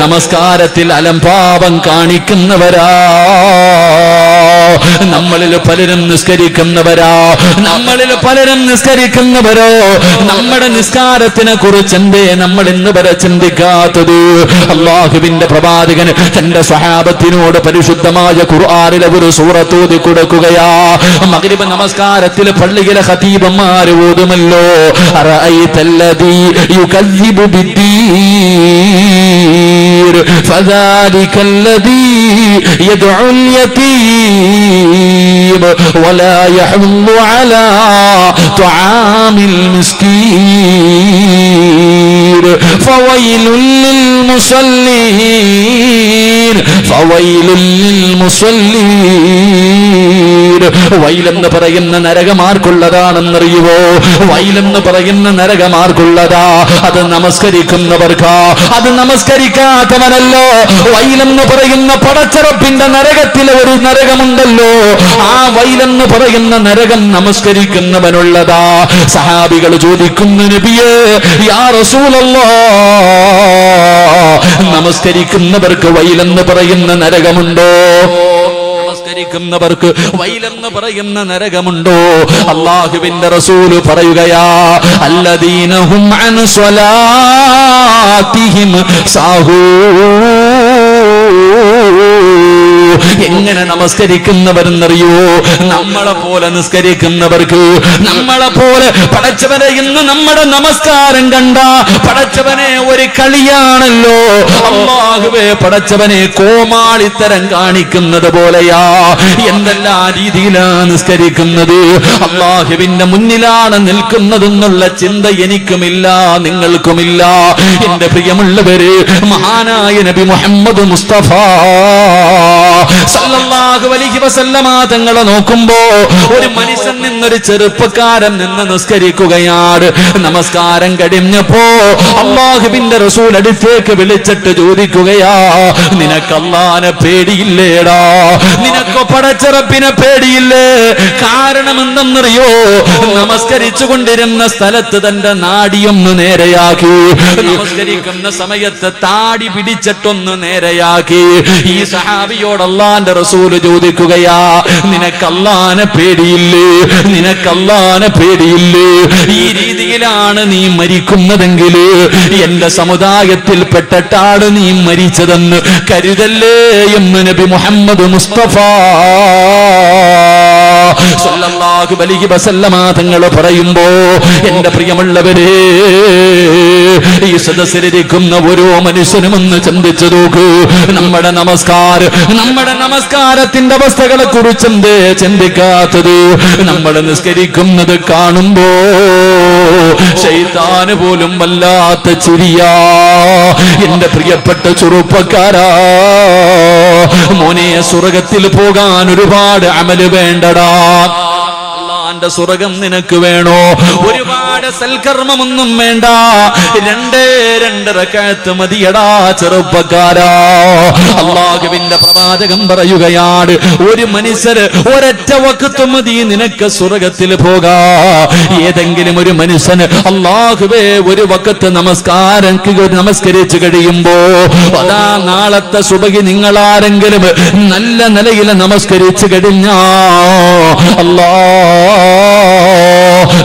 നമസ്കാരത്തിൽ അലംഭാവം കാണിക്കുന്നവരാ. നമ്മളിൽ പലരും നിസ്കരിക്കുന്നവരോ നമ്മുടെ നിസ്കാരത്തിനെ കുറിച്ച് എന്തേ നമ്മൾ ഇന്ന് വരെ ചിന്തിക്കാത്തത്? അല്ലാഹുവിന്റെ പ്രവാചകൻ തന്റെ സ്വഹാബത്തിനോട് പരിശുദ്ധമായ ഖുർആനിലെ ഒരു സൂറത്ത് ഓതി കൊടുക്കുകയാ. മഗ്രിബ് നമസ്കാരത്തിൽ പള്ളിയിലെ ഖതീബന്മാർ ഓതുമല്ലോ, അറഅയ്തല്ലദീ യുകദ്ദിബു ബിദ്ദീൻ ഫദാലികല്ലദീ യദ്ഉൽ യതീം വലാ യഹുല്ലു അലാ തുആമിൽ മിസ്കീൻ ഫവൈലുൽ ലിൽ മുസല്ലീൻ ഫവൈലുൽ ലിൽ മുസല്ലീൻ. വൈലെന്ന് പറയുന്ന നരകമാർക്കുള്ളതാണെന്നറിയുവോ? വൈലെന്ന് പറയുന്ന നരകമാർക്കുള്ളതാ. അത് നമസ്കരിക്കുന്നവർക്കാ, അത് നമസ്കരിക്കാത്തവനല്ലോ. വൈലെന്ന് പറയുന്ന പടച്ച പടച്ചറപ്പിന്റെ നരകത്തിലെ ഒരു നരകമുണ്ടല്ലോ, ആ വൈലെന്ന് പറയുന്ന നരകം നമസ്കരിക്കുന്നവനുള്ളതാ. സഹാബികൾ ചോദിക്കുന്നു, നബിയേ യാ റസൂലല്ലാഹ്, നമസ്കരിക്കുന്നവർക്ക് വൈലെന്ന് പറയുന്ന നരകമുണ്ടോ? നമസ്കരിക്കുന്നവർക്ക് വൈലെന്ന് പറയുന്ന നരകമുണ്ടോ? അല്ലാഹുവിന്റെ റസൂല് പറയുകയാ, അല്ലദീനഹും അൻ സ്വലാത്തിഹിം സാഹൂൻ. എങ്ങനെ നമസ്കരിക്കുന്നവരെന്നറിയോ? നമ്മളെ പോലെ നിസ്കരിക്കുന്നവർക്ക്, നമ്മളെ പോലെ പടച്ചവനെ ഇന്ന് നമ്മുടെ നമസ്കാരം കണ്ട പടച്ചവനെ ഒരു കളിയാണല്ലോ. അല്ലാഹുവേ, പടച്ചവനെ കോമാളിത്തരം കാണിക്കുന്നത് പോലെയാ. എന്തെല്ലാം രീതിയിലാണ് നിസ്കരിക്കുന്നത്. അല്ലാഹുവിന്റെ മുന്നിലാണ് നിൽക്കുന്നതെന്നുള്ള ചിന്ത എനിക്കുമില്ല, നിങ്ങൾക്കുമില്ല. എന്റെ പ്രിയമുള്ളവര്, മഹാനായ നബി മുഹമ്മദ് മുസ്തഫ സല്ലല്ലാഹു അലൈഹി വസല്ലമ തങ്ങളെ നോക്കുമ്പോ ഒരു മനുഷ്യൻ നിന്നൊരു ചെറുപ്പക്കാരൻ നിന്ന് നിസ്കരിക്കുകയാണ്. നമസ്കാരം കഴിഞ്ഞപ്പോ അല്ലാഹുവിന്റെ റസൂൽ അടുത്തേക്ക് വിളിച്ചിട്ട് ചോദിക്കുകയാ, നിനക്ക് അല്ലാഹനെ പേടിയില്ലേടാ? നിനക്ക് പടച്ചറപ്പിനെ പേടിയില്ലേ? കാരണം എന്തെന്നറിയോ? നമസ്കരിച്ചു കൊണ്ടിരുന്ന സ്ഥലത്ത് തന്റെ നാടിയൊന്ന് നേരെയാക്കി, നമസ്കരിക്കുന്ന സമയത്ത് താടി പിടിച്ചിട്ടൊന്ന് നേരെയാക്കി. ഈ സഹാബിയോട് അല്ലാഹുവിന്റെ റസൂല് ചോദിക്കുകയാ, നിനക്ക് അല്ലാഹനെ പേടിയില്ലേ? നിനക്ക് അല്ലാഹനെ പേടിയില്ലേ? ഈ രീതിയിലാണ് നീ മരിക്കുന്നതെങ്കിൽ എന്റെ സമുദായത്തിൽ പെട്ടിട്ടാണ് നീ മരിച്ചതെന്ന് കരുതല്ലേ എന്ന് നബി മുഹമ്മദ് മുസ്തഫ സല്ലല്ലാഹു അലൈഹി വസല്ലമ തങ്ങൾ പറയുമ്പോ, എന്റെ പ്രിയമുള്ളവരെ, ഈ സദസ്സിലിരിക്കുന്ന ഓരോ മനുഷ്യനും ഒന്ന് ചിന്തിച്ചു നോക്കൂ. നമ്മുടെ നമസ്കാരത്തിന്റെ അവസ്ഥകളെ കുറിച്ച് എന്തേ ചിന്തിക്കാത്തത്? നമ്മൾ നിസ്കരിക്കുന്നത് കാണുമ്പോ ശൈത്താന് പോലും വല്ലാത്ത ചിരിയാ. എന്റെ പ്രിയപ്പെട്ട ചെറുപ്പക്കാരാ, മോനെ, സ്വർഗത്തിൽ പോകാൻ ഒരുപാട് അമല് വേണ്ടടാ. അല്ലാഹുവിന്റെ സ്വർഗം നിനക്ക് വേണോ? ഒരുപാട് സൽക്കർമ്മമൊന്നും വേണ്ട, രണ്ട് റക്അത്ത് മതിയടാ ചെറുപ്പക്കാരാ. അല്ലാഹുവിന്റെ പ്രവാചകൻ പറയുകയാണ്, ഒരു മനുഷ്യര് ഒരൊറ്റ വഖ്ത് മതി നിനക്ക് സ്വർഗത്തിൽ പോകാ. ഏതെങ്കിലും ഒരു മനുഷ്യന് അല്ലാഹുവേ ഒരു വഖ്ത് നമസ്കരിച്ചു കഴിയുമ്പോ, അതാ നാളത്തെ സുബഹി നിങ്ങളാരെങ്കിലും നല്ല നിലയിൽ നമസ്കരിച്ചു കഴിഞ്ഞാ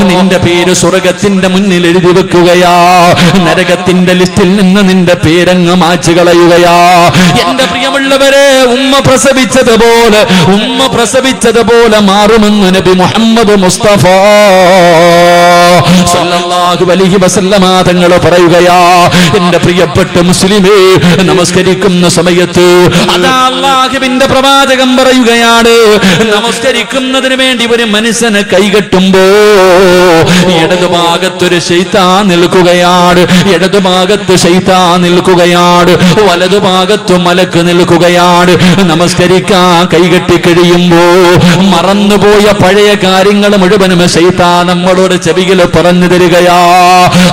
നിന്റെ പേര് സ്വർഗത്തിന്റെ മുന്നിൽ എഴുതി വെക്കുകയാ. നരകത്തിന്റെ ലിസ്റ്റിൽ നിന്ന് നിന്റെ പേരങ്ങ് മാച്ചു കളയുകയാ. എന്റെ പ്രിയമുള്ളവരെ, ഉമ്മ പ്രസവിച്ചതുപോലെ മാറുമെന്ന് നബി മുഹമ്മദ് മുസ്തഫ സല്ലല്ലാഹു അലൈഹി വസല്ലമ തങ്ങൾ പറയുകയാ. എന്റെ പ്രിയപ്പെട്ട മുസ്ലിമേ, നമസ്കരിക്കുന്ന സമയത്ത് അതാ അല്ലാഹുവിന്റെ പ്രവാചകൻ പറയുകയാണ്, നമസ്കരിക്കുന്നതിന് വേണ്ടി ഒരു മനുഷ്യനെ കൈകെട്ടുമ്പോ ഇടതുഭാഗത്തൊരു ശൈത്താൻ നിൽക്കുകയാണ്, ഇടതുഭാഗത്ത് ശൈത്താൻ നിൽക്കുകയാണ്, വലതുഭാഗത്ത് മലക്ക് നിൽക്കുകയാണ്. നമസ്കരിക്കാൻ കൈകെട്ടി കഴിയുമ്പോ മറന്നുപോയ പഴയ കാര്യങ്ങൾ മുഴുവനും ശൈത്താൻ നമ്മളോട് ചെവിയിൽ പറഞ്ഞു തരികയാ.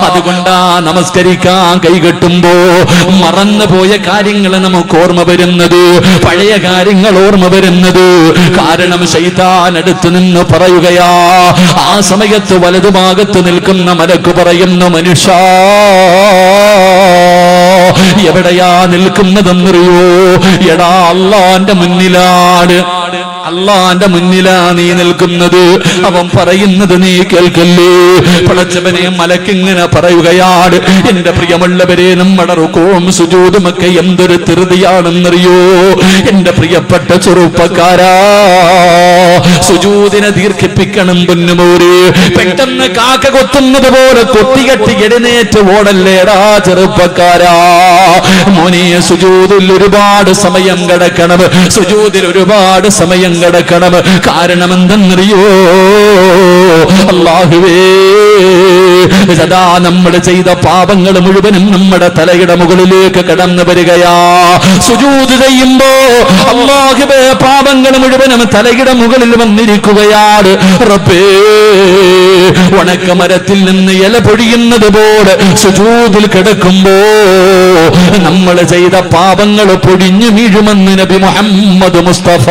അതുകൊണ്ടാ നമസ്കരിക്കാൻ കൈകെട്ടുമ്പോ മറന്നുപോയ കാര്യങ്ങൾ നമുക്ക് ഓർമ്മ വരുന്നത്, പഴയ കാര്യങ്ങൾ ഓർമ്മ വരുന്നത്. കാരണം ശൈത്താൻ അടുത്ത് നിന്ന് പറയുകയാ. ആ സമയത്ത് വലതുഭാഗത്ത് നിൽക്കുന്ന മലക്ക് പറയുന്ന, മനുഷ്യ എവിടെയാ നിൽക്കുന്നതെന്നറിയോ? എടാ, അല്ലാഹുവിന്റെ മുന്നിലാണ്, അല്ലാഹുവിന്റെ മുന്നിലാ നീ നിൽക്കുന്നത്. അവൻ പറയുന്നത് നീ കേൾക്കല്ലേ? പടച്ചവനെ, മലക്കിങ്ങനെ പറയുകയാണ്. എന്റെ പ്രിയമുള്ളവരെ, നമ്മുടെ റുകൂഉം സുജൂദും ഒക്കെ എന്തൊരു ധൃതിയാണെന്നറിയോ? എന്റെ പ്രിയപ്പെട്ട ചെറുപ്പക്കാരാ, സുജൂദിനെ ദീർഘിപ്പിക്കണം പൊന്നുമോര്. പെട്ടെന്ന് കാക്ക കൊത്തുന്നത് പോലെ കൊത്തികെട്ടി എഴുന്നേറ്റ് ഓടല്ലേടാ ചെറുപ്പക്കാരാ. മോനെ, സുജൂദിൽ ഒരുപാട് സമയം കിടക്കണം, സുജൂദിൽ ഒരുപാട് സമയം കിടക്കണം. കാരണം എന്തെന്നറിയോ? അല്ലാഹുവേ, സദാ നമ്മൾ ചെയ്ത പാപങ്ങൾ മുഴുവനും നമ്മുടെ തലയുടെ മുകളിലേക്ക് കടന്നു വരികയാ. സുജൂദ് ചെയ്യുമ്പോ അല്ലാഹുവേ പാപങ്ങൾ മുഴുവനും തലയുടെ മുകളിൽ വന്നിരിക്കുകയാണ്. റബ്ബേ, ഉണക്കമരത്തിൽ നിന്ന് ഇല പൊഴിയുന്നത് പോലെ സുജൂദിൽ കിടക്കുമ്പോ നമ്മൾ ചെയ്ത പാപങ്ങൾ പൊടിഞ്ഞു വീഴുമെന്ന് നബി മുഹമ്മദ് മുസ്തഫ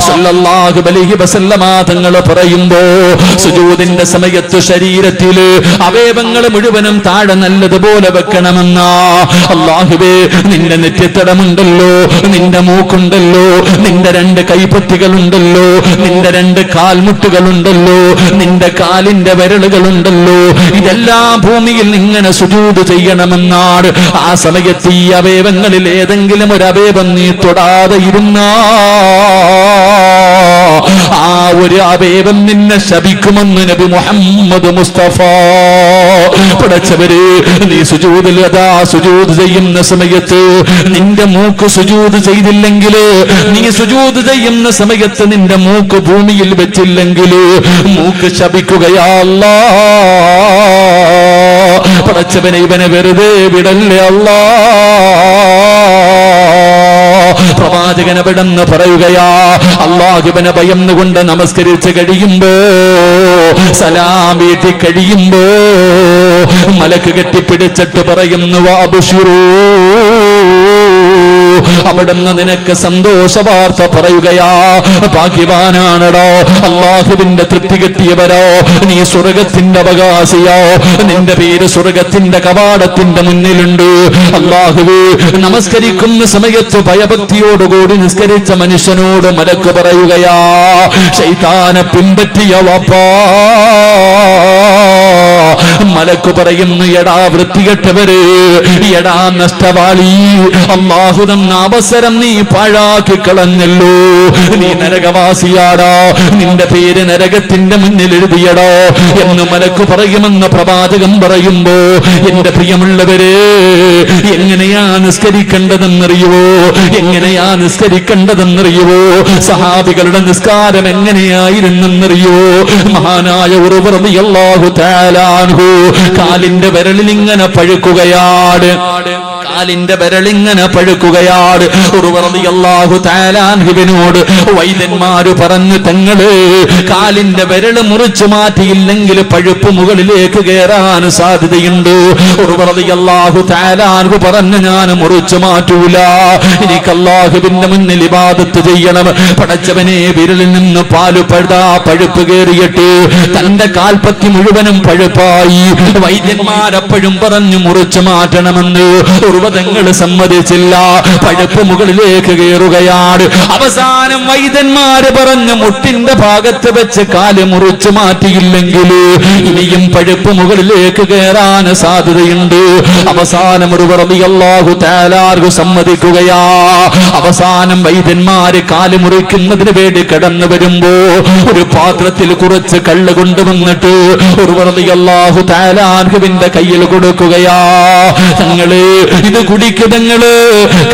സല്ലല്ലാഹു അലൈഹി വസല്ലമ തങ്ങൾ പറയുമ്പോ സുജൂദിന്റെ സമയത്ത് ശരീരത്തില് അവയവങ്ങൾ മുഴുവനും താഴെ നല്ലതുപോലെ വെക്കണമെന്നാ. അല്ലാഹുവേ, നിന്റെ നെറ്റിത്തടമുണ്ടല്ലോ, നിന്റെ മൂക്കുണ്ടല്ലോ, നിന്റെ 2 കൈപ്പത്തികളുണ്ടല്ലോ, നിന്റെ 2 കാൽമുട്ടുകളുണ്ടല്ലോ, നിന്റെ കാലിന്റെ വിരലുകളുണ്ടല്ലോ, ഇതെല്ലാം ഭൂമിയിൽ ഇങ്ങനെ സുജൂദ് ചെയ്യണമെന്നാണ്. ആ സമയത്ത് ഈ അവയവങ്ങളിൽ ഏതെങ്കിലും ഒരു അവയവം നീ തൊടാതെ ഇരുന്നാ ആ ഒരു അവയവം നിന്നെ ശപിക്കുമെന്ന് നബി മുഹമ്മദ് മുസ്തഫ. പടച്ചവര്, നീ സുജൂദിൽ അതാ സുജൂദ് ചെയ്യുന്ന സമയത്ത് നിന്റെ മൂക്ക് സുജൂദ് ചെയ്തില്ലെങ്കിൽ, നീ സുജൂദ് ചെയ്യുന്ന സമയത്ത് നിന്റെ മൂക്ക് ഭൂമിയിൽ വെച്ചില്ലെങ്കിൽ മൂക്ക് ശപിക്കുകയാ അല്ലാ. പടച്ചവനെ, ഇവനെ വെറുതെ വിടല്ലേ അല്ലാ. പ്രവാചകൻ അവിടെന്ന് പറയുകയാ, അല്ലാഹുവിനെ ഭയന്നുകൊണ്ട് നമസ്കരിച്ച് കഴിയുമ്പോ, സലാം വീട്ടി കഴിയുമ്പോ മലക്ക് കെട്ടിപ്പിടിച്ചിട്ട് പറയുന്നു, വഅബ്ശിറൂ, അവിടുന്ന് നിനക്ക് സന്തോഷ വാർത്ത പറയുകയാ. ഭാഗ്യവാനാണടോ, അല്ലാഹുവിന്റെ തൃപ്തി കിട്ടിയവരോ, നീ സ്വർഗത്തിന്റെ അവകാശിയോ, നിന്റെ പേര് സ്വർഗത്തിന്റെ കവാടത്തിന്റെ മുന്നിലുണ്ട്. അല്ലാഹുവേ, നമസ്കരിക്കുന്ന സമയത്ത് ഭയഭക്തിയോടുകൂടി നിസ്കരിച്ച മനുഷ്യനോട് മലക്ക് പറയുകയാ, ശൈത്താനെ പിൻപറ്റിയ വാപ്പാ. മലക്ക് പറയുന്നു, എടാ വൃത്തികെട്ടവര്, എടാ നഷ്ടവാളി, അല്ലാഹു തന്ന അവസരം നീ പാഴാക്കി കളഞ്ഞല്ലോ. നീ നരകവാസിയാടാ, നിന്റെ പേര് നരകത്തിന്റെ മുന്നിൽ എഴുതിയടോ എന്ന് മലക്ക് പറയുമെന്ന് പ്രവാചകൻ പറയുമ്പോ, എന്റെ പ്രിയമുള്ളവരെ, എങ്ങനെയാ നിസ്കരിക്കേണ്ടതെന്നറിയുവോ? എങ്ങനെയാ നിസ്കരിക്കേണ്ടതെന്നറിയുവോ? സഹാബികളുടെ നിസ്കാരം എങ്ങനെയായിരുന്നെന്നറിയോ? മഹാനായ ഉർവ റളിയല്ലാഹു തആല അൻഹു കാലിന്റെ വിരലിൽ ഇങ്ങനെ പഴുക്കുകയാണ്, കാലിന്റെ വിരലിങ്ങനെ പഴുക്കുകയാണ്. ഉർവ റളിയല്ലാഹു തആല അൻഹുവിനോട് വൈദ്യന്മാര് പറഞ്ഞു, തങ്ങള് കാലിന്റെ വിരൽ മുറിച്ചു മാറ്റിയില്ലെങ്കിൽ പഴുപ്പ് മുകളിലേക്ക് കയറാൻ സാധ്യതയുണ്ട്. ഉർവ റളിയല്ലാഹു തആല അൻഹു പറഞ്ഞു, ഞാൻ മുറിച്ചു മാറ്റൂല, എനിക്ക് അല്ലാഹുവിന്റെ മുന്നിൽ ഇബാദത്ത് ചെയ്യണം. പടച്ചവനെ, വിരലിൽ നിന്ന് പാല് പഴുപ്പ് കയറിയിട്ട് തന്റെ കാൽപ്പത്തി മുഴുവനും പഴുപ്പായി. വൈദ്യന്മാരെപ്പോഴും പറഞ്ഞു മുറിച്ചു മാറ്റണമെന്ന്. ഉർവതങ്ങൾ സമ്മതിച്ചില്ല, പഴുപ്പ് മുകളിലേക്ക് കയറുകയാണ്. അവസാനം വൈദ്യന്മാര് പറഞ്ഞു, മുട്ടിന്റെ ഭാഗത്ത് വെച്ച് കാല് മുറിച്ചു മാറ്റിയില്ലെങ്കിൽ ഇനിയും പഴുപ്പ് മുകളിലേക്ക് കയറാൻ സാധ്യതയുണ്ട്. അവസാനം ഉർവ റളിയല്ലാഹു തആല അൻഹു സമ്മതിക്കുകയാ. അവസാനം വൈദ്യന്മാര് കാല് മുറിക്കുന്നതിന് വേണ്ടി കടന്നു വരുമ്പോ ഒരു പാത്രത്തിൽ കുറച്ച് കള്ള് കൊണ്ടുവന്നിട്ട് ഉർവ റളിയല്ലാഹു തആല അൻഹുവിന്റെ കയ്യിൽ കൊടുക്കുകയാ. തങ്ങള് ഇത് കുടിക്കതങ്ങള്,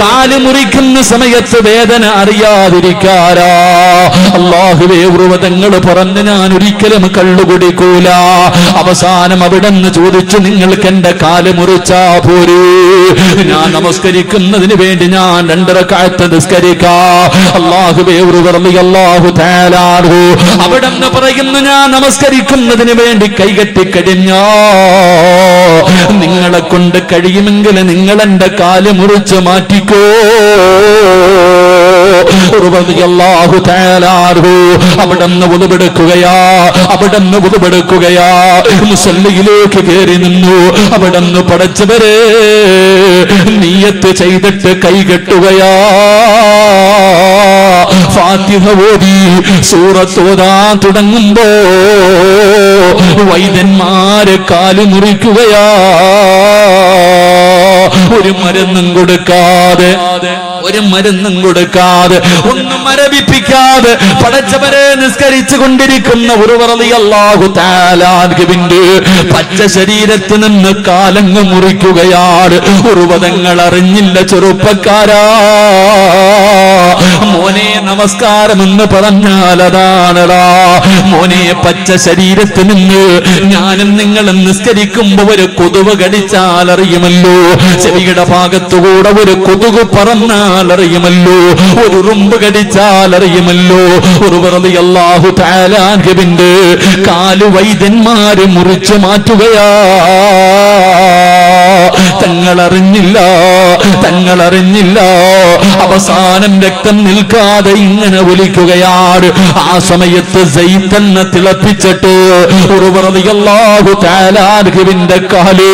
കാല് മുറിക്കുന്ന സമയത്ത് വേദന അറിയാതിരിക്കാരാ. അല്ലാഹുവേ, ഉർവതങ്ങൾ പറഞ്ഞു, ഞാൻ ഒരിക്കലും കള്ളു കുടിക്കൂല. അവസാനം അവിടെന്ന് ചോദിച്ചു, നിങ്ങൾക്ക് എന്റെ കാല് മുറിച്ചാ പോരേ? ഞാൻ നമസ്കരിക്കുന്നതിന് വേണ്ടി ഞാൻ 2 റക്അത്ത് നിസ്കരിക്കാ. അല്ലാഹുവേ, ഉർവ റളിയല്ലാഹു തആല അൻഹു അവിടെന്ന് പറയുന്നു, ഞാൻ നമസ്കരിക്കുന്നതിന് വേണ്ടി കൈകെട്ടി കഴിഞ്ഞോ, നിങ്ങളെ കൊണ്ട് കഴിയുമെങ്കിൽ നിങ്ങൾ എന്റെ കാല് മുറിച്ച് മാറ്റിക്കോ. അവിടെന്ന് ഉതുപെടുക്കുകയാ, മുസല്ലിയിലേക്ക് കയറി നിന്നു. അവിടെന്ന് പടച്ചവരെ നിയ്യത്ത് ചെയ്തിട്ട് കൈകെട്ടുകയാ. ഫാത്തിഹ ഓതി സൂറത്ത് ഓതാൻ തുടങ്ങുമ്പോ വൈദ്യന്മാരെ കാല് മുറിക്കുകയാ. ഒരു മരുന്നും കൊടുക്കാതെ ഒരു മരുന്നും കൊടുക്കാതെ ഒന്നും മരവിപ്പിക്കാതെ പടച്ചവരെ നിസ്കരിച്ചു കൊണ്ടിരിക്കുന്ന റളിയല്ലാഹു തആല അൻഹുവിന്റെ പച്ച ശരീരത്തിൽ നിന്ന് കാലങ്ങ് മുറിക്കുകയാണ്. ഉർവതങ്ങൾ അറിഞ്ഞില്ല ചെറുപ്പക്കാരാ. മോനെ നമസ്കാരമെന്ന് പറഞ്ഞാൽ അതാണടാ. മോനെ പച്ച ശരീരത്തിൽ നിന്ന് ഞാനും നിങ്ങളും നിസ്കരിക്കുമ്പോ ഒരു കൊതുക് കടിച്ചാൽ അറിയുമല്ലോ, ചെവിയുടെ ഭാഗത്തുകൂടെ ഒരു കൊതുക് പറന്നാൽ അറിയുമല്ലോ, ഒരു ഉറുമ്പ് കടിച്ചാൽ അറിയുമല്ലോ. റളിയല്ലാഹു തആല അൻഹുവിന്റെ കാല് വൈദ്യന്മാര് മുറിച്ചു മാറ്റുകയാ. തങ്ങളറിഞ്ഞില്ല. അവസാനം രക്തം നിൽക്കാതെ ഇങ്ങനെ ഒലിക്കുകയാണ്. ആ സമയത്ത് സൈതന്നെ തിളപ്പിച്ചിട്ട് റളിയല്ലാഹു തആല അൻഹുവിന്റെ കാല്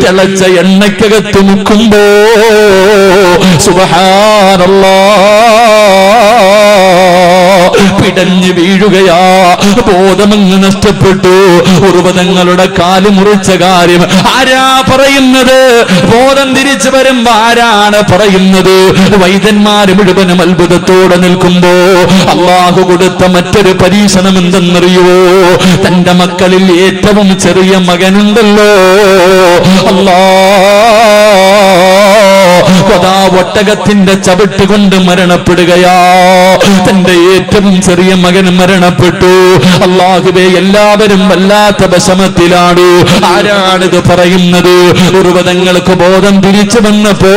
തിളച്ച എണ്ണയ്ക്കകത്ത് മുക്കുമ്പോ സുബ്ഹാനല്ലാഹ് പിടഞ്ഞു വീഴുകയാ. ബോധമങ്ങ് നഷ്ടപ്പെട്ടു. ഉർവതങ്ങളുടെ കാല് മുറിച്ച കാര്യം ആരാ പറയുന്നത്? ബോധം തിരിച്ചു വരുമ്പോ ആരാണ് പറയുന്നത്? വൈദ്യന്മാര് മുഴുവനും അത്ഭുതത്തോടെ നിൽക്കുമ്പോ അല്ലാഹു കൊടുത്ത മറ്റൊരു പരീക്ഷണം എന്തെന്നറിയോ? തന്റെ മക്കളിൽ ഏറ്റവും ചെറിയ മകനുണ്ടല്ലോ, ഒട്ടകത്തിന്റെ ചവിട്ട് കൊണ്ട് മരണപ്പെടുകയാ. തന്റെ ഏറ്റവും ചെറിയ മകൻ മരണപ്പെട്ടു. അല്ലാഹുവേ, എല്ലാവരും വല്ലാത്ത വിഷമത്തിലാണ്. ആരാണിത് പറയുന്നത്? ഉർവതങ്ങൾക്ക് ബോധം തിരിച്ചു വന്നപ്പോ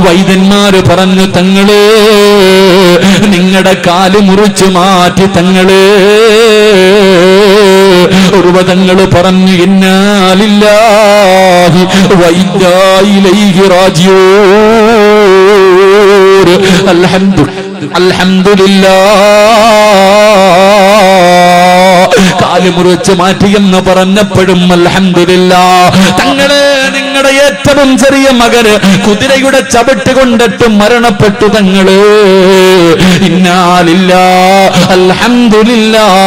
വൈദ്യന്മാര് പറഞ്ഞു, തങ്ങളെ നിങ്ങളുടെ കാല് മുറിച്ചു മാറ്റി തങ്ങളെ. ഉർവതങ്ങൾ പറഞ്ഞു, ഇന്നാ ലില്ലാഹി വ ഇന്നാ ഇലൈഹി റാജിഊൻ. അൽഹംദുലില്ലാഹ്. കാല് മുറിച്ച് മാറ്റിയെന്ന് പറഞ്ഞപ്പോഴും അൽഹംദുലില്ലാഹ്. തങ്ങളെ നിങ്ങളുടെ ഏറ്റവും ചെറിയ മകന് കുതിരയുടെ ചവിട്ട് കൊണ്ടിട്ട് മരണപ്പെട്ടു തങ്ങള്. ഇന്നാ ലില്ലാഹി അൽഹംദുലില്ലാഹ്.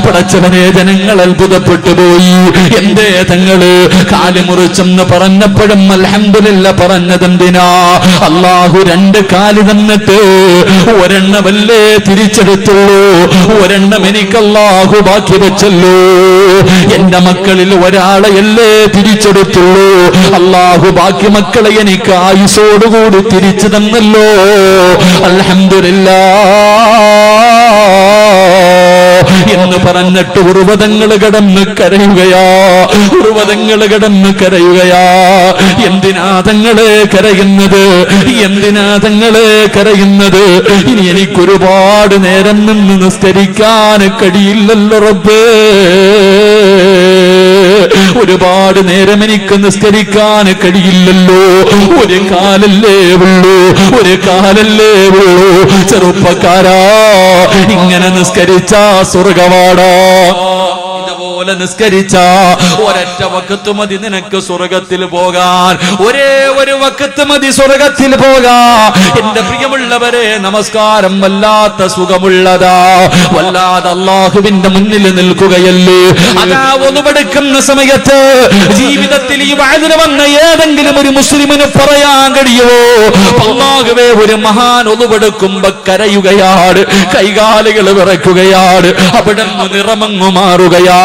പടച്ചവനെ, ജനങ്ങൾ അത്ഭുതപ്പെട്ടു പോയി. എന്തേ തങ്ങള് കാല് മുറിച്ചെന്ന് പറഞ്ഞപ്പോഴും അൽഹംദുലില്ലാഹ് പറഞ്ഞതെന്തിനാ? അല്ലാഹു രണ്ട് കാല് തന്നിട്ട് ഒരെണ്ണമല്ലേ തിരിച്ചെടുത്തുള്ളൂ, ഒരെണ്ണം എനിക്ക് അല്ലാഹു ബാക്കി വെച്ചല്ലോ. എന്റെ മക്കളിൽ ഒരാളെയല്ലേ തിരിച്ചെടുത്തുള്ളൂ, അല്ലാഹു ബാക്കി മക്കളെ എനിക്ക് ആയുസോടുകൂടി തിരിച്ചു തന്നല്ലോ. അൽഹംദുലില്ലാഹ് എന്ന് പറഞ്ഞിട്ട് ഉർവതങ്ങൾ കിടന്ന് കരയുകയാ. എന്തിനാ തങ്ങളെ കരയുന്നത്? ഇനി എനിക്കൊരുപാട് നേരം നിന്ന് നിസ്കരിക്കാൻ കഴിയില്ലല്ലോ റബ്ബേ. ഒരുപാട് നേരം എനിക്ക് നിസ്കരിക്കാൻ കഴിയില്ലല്ലോ. ഒരു കാലല്ലേ ഉള്ളൂ. ചെറുപ്പക്കാരാ, ഇങ്ങനെ നിസ്കരിച്ച സ്വർഗവാടാ. ഇതുപോലെ നിസ്കരിച്ച ഒരൊറ്റ വഖത്ത് മതി നിനക്ക് സ്വർഗത്തിൽ പോകാൻ. ഒരേ ഒരു വഖത്ത് മതി സ്വർഗത്തിൽ പോകാൻ. എന്റെ പ്രിയമുള്ളവരെ, നമസ്കാരം വല്ലാത്ത സുഖമുള്ളതാ. വല്ലാതെ അല്ലാഹുവിന്റെ മുന്നിൽ നിൽക്കുകയല്ലേ. അതാ ഒന്നുപെടുക്കുന്ന സമയത്ത് ജീവിതത്തിൽ ഈ വഅദിന് വന്ന ഏതെങ്കിലും ഒരു മുസ്ലിമിന് പറയാൻ കഴിയുമോ? അല്ലാഹുവേ, ഒരു മഹാൻ ഒന്നുപെടുക്കുമ്പോ കരയുകയാണ്, കൈകാലുകൾ വിറയ്ക്കുകയാണ്, അവിടെ നിറമങ്ങു മാറുകയാ.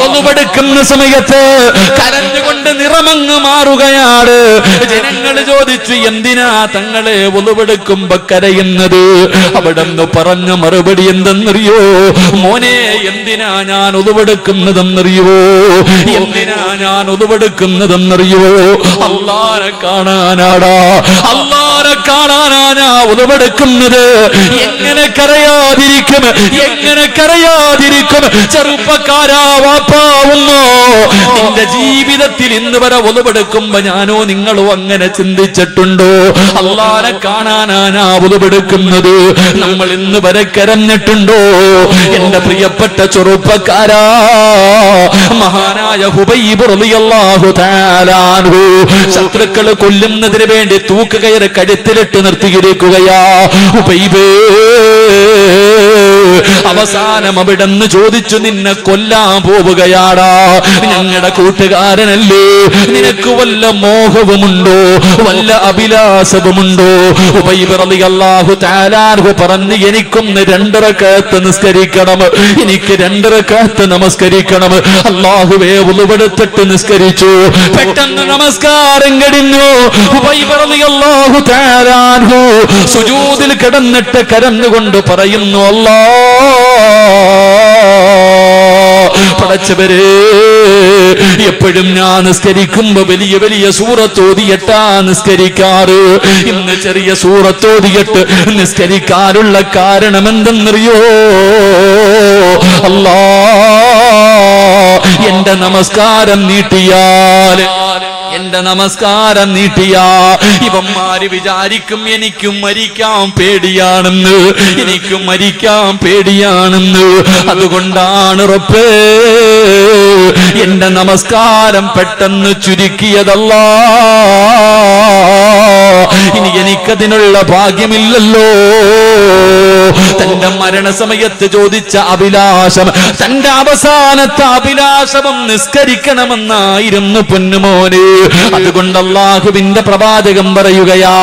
ഒന്നുപെടുക്കുന്ന സമയത്ത് കരഞ്ഞുകൊണ്ട് നിറമങ്ങ് മാറുകയാണ്. ജനങ്ങൾ ചോദിച്ചു, എന്തിനാ തങ്ങളെ ഒന്നുപെടുക്കുമ്പോ കരയുന്നത്? അവിടെ പറഞ്ഞ മറുപടി എന്തെന്നറിയോ? മോനെ, എന്തിനാ ഞാൻ ഒന്നുപെടുക്കുന്നതെന്നറിയോ? അല്ലാഹുവെ കാണാനാടാ. ഒന്നുപെടുക്കുന്നത്. എങ്ങനെ കരയാതിരിക്കും? ചെറുപ്പക്കാരാ, വാപ്പാ, ഉമ്മോ, നിന്റെ ജീവിതത്തിൽ ഇന്ന് വരെ ഒന്നുപെടുക്കുമ്പോ ഞാനോ നിങ്ങളോ അങ്ങനെ ചിന്തിച്ചിട്ടുണ്ടോ? അല്ലാഹുവെ കാണാനാ ഒന്നുപെടുക്കുന്നത്. നമ്മൾ ഇന്ന് വരെ കരഞ്ഞിട്ടുണ്ടോ? എന്റെ പ്രിയപ്പെട്ട ചെറുപ്പക്കാരാ, മഹാനായ ഹുബൈബ് റളിയല്ലാഹു തആല അൻഹു ശത്രുക്കൾ കൊല്ലുന്നതിന് വേണ്ടി തൂക്കുകയറ് കഴുത്തിലിട്ട് നിർത്തിയിരിക്കുകയാ. ഹുബൈബേ, അവസാനം അവിടെന്ന് ചോദിച്ചു, നിന്നെ കൊല്ലാൻ പോവുകയാടാ, ഞങ്ങളുടെ കൂട്ടുകാരനല്ലേ, നിനക്ക് വല്ല മോഹവുമുണ്ടോ, വല്ല അഭിലാഷവുമുണ്ടോ? ഉബൈബ് റളിയല്ലാഹു തആല അൻഹു പറഞ്ഞു, എനിക്കൊന്ന് 2 റക്അത്ത് നിസ്കരിക്കണം, എനിക്ക് 2 റക്അത്ത് നമസ്കരിക്കണം. അല്ലാഹുവേ, വുളുവെടുത്തിട്ട് നിസ്കരിച്ചു. പെട്ടെന്ന് നമസ്കാരം കഴിഞ്ഞു. ഉബൈബ് റളിയല്ലാഹു തആല അൻഹു സുജൂദിൽ കിടന്നിട്ട് കരഞ്ഞുകൊണ്ട് പറയുന്നു, പടച്ചവരേ, എപ്പോഴും ഞാൻ നിസ്കരിക്കുമ്പോ വലിയ വലിയ സൂറത്തോതിയിട്ടാ നിസ്കരിക്കാറ്. ഇന്ന് ചെറിയ സൂറത്തോതിയിട്ട് നിസ്കരിക്കാനുള്ള കാരണം എന്തെന്നറിയോ? അല്ലാ, എന്റെ നമസ്കാരം നീട്ടിയാൽ ഇവന്മാര് വിചാരിക്കും എനിക്കും മരിക്കാൻ പേടിയാണെന്ന്. അതുകൊണ്ടാണ് റബ്ബേ എന്റെ നമസ്കാരം പെട്ടെന്ന് ചുരുക്കിയതല്ലാ. ഇനി എനിക്കതിനുള്ള ഭാഗ്യമില്ലല്ലോ. തന്റെ മരണസമയത്ത് ചോദിച്ച അഭിലാഷം, തന്റെ അവസാനത്തെ അഭിലാഷവും നിസ്കരിക്കണമെന്നായിരുന്നു പൊന്നുമോന്. അതുകൊണ്ട് അല്ലാഹുവിന്റെ പ്രവാചകൻ പറയുകയാ,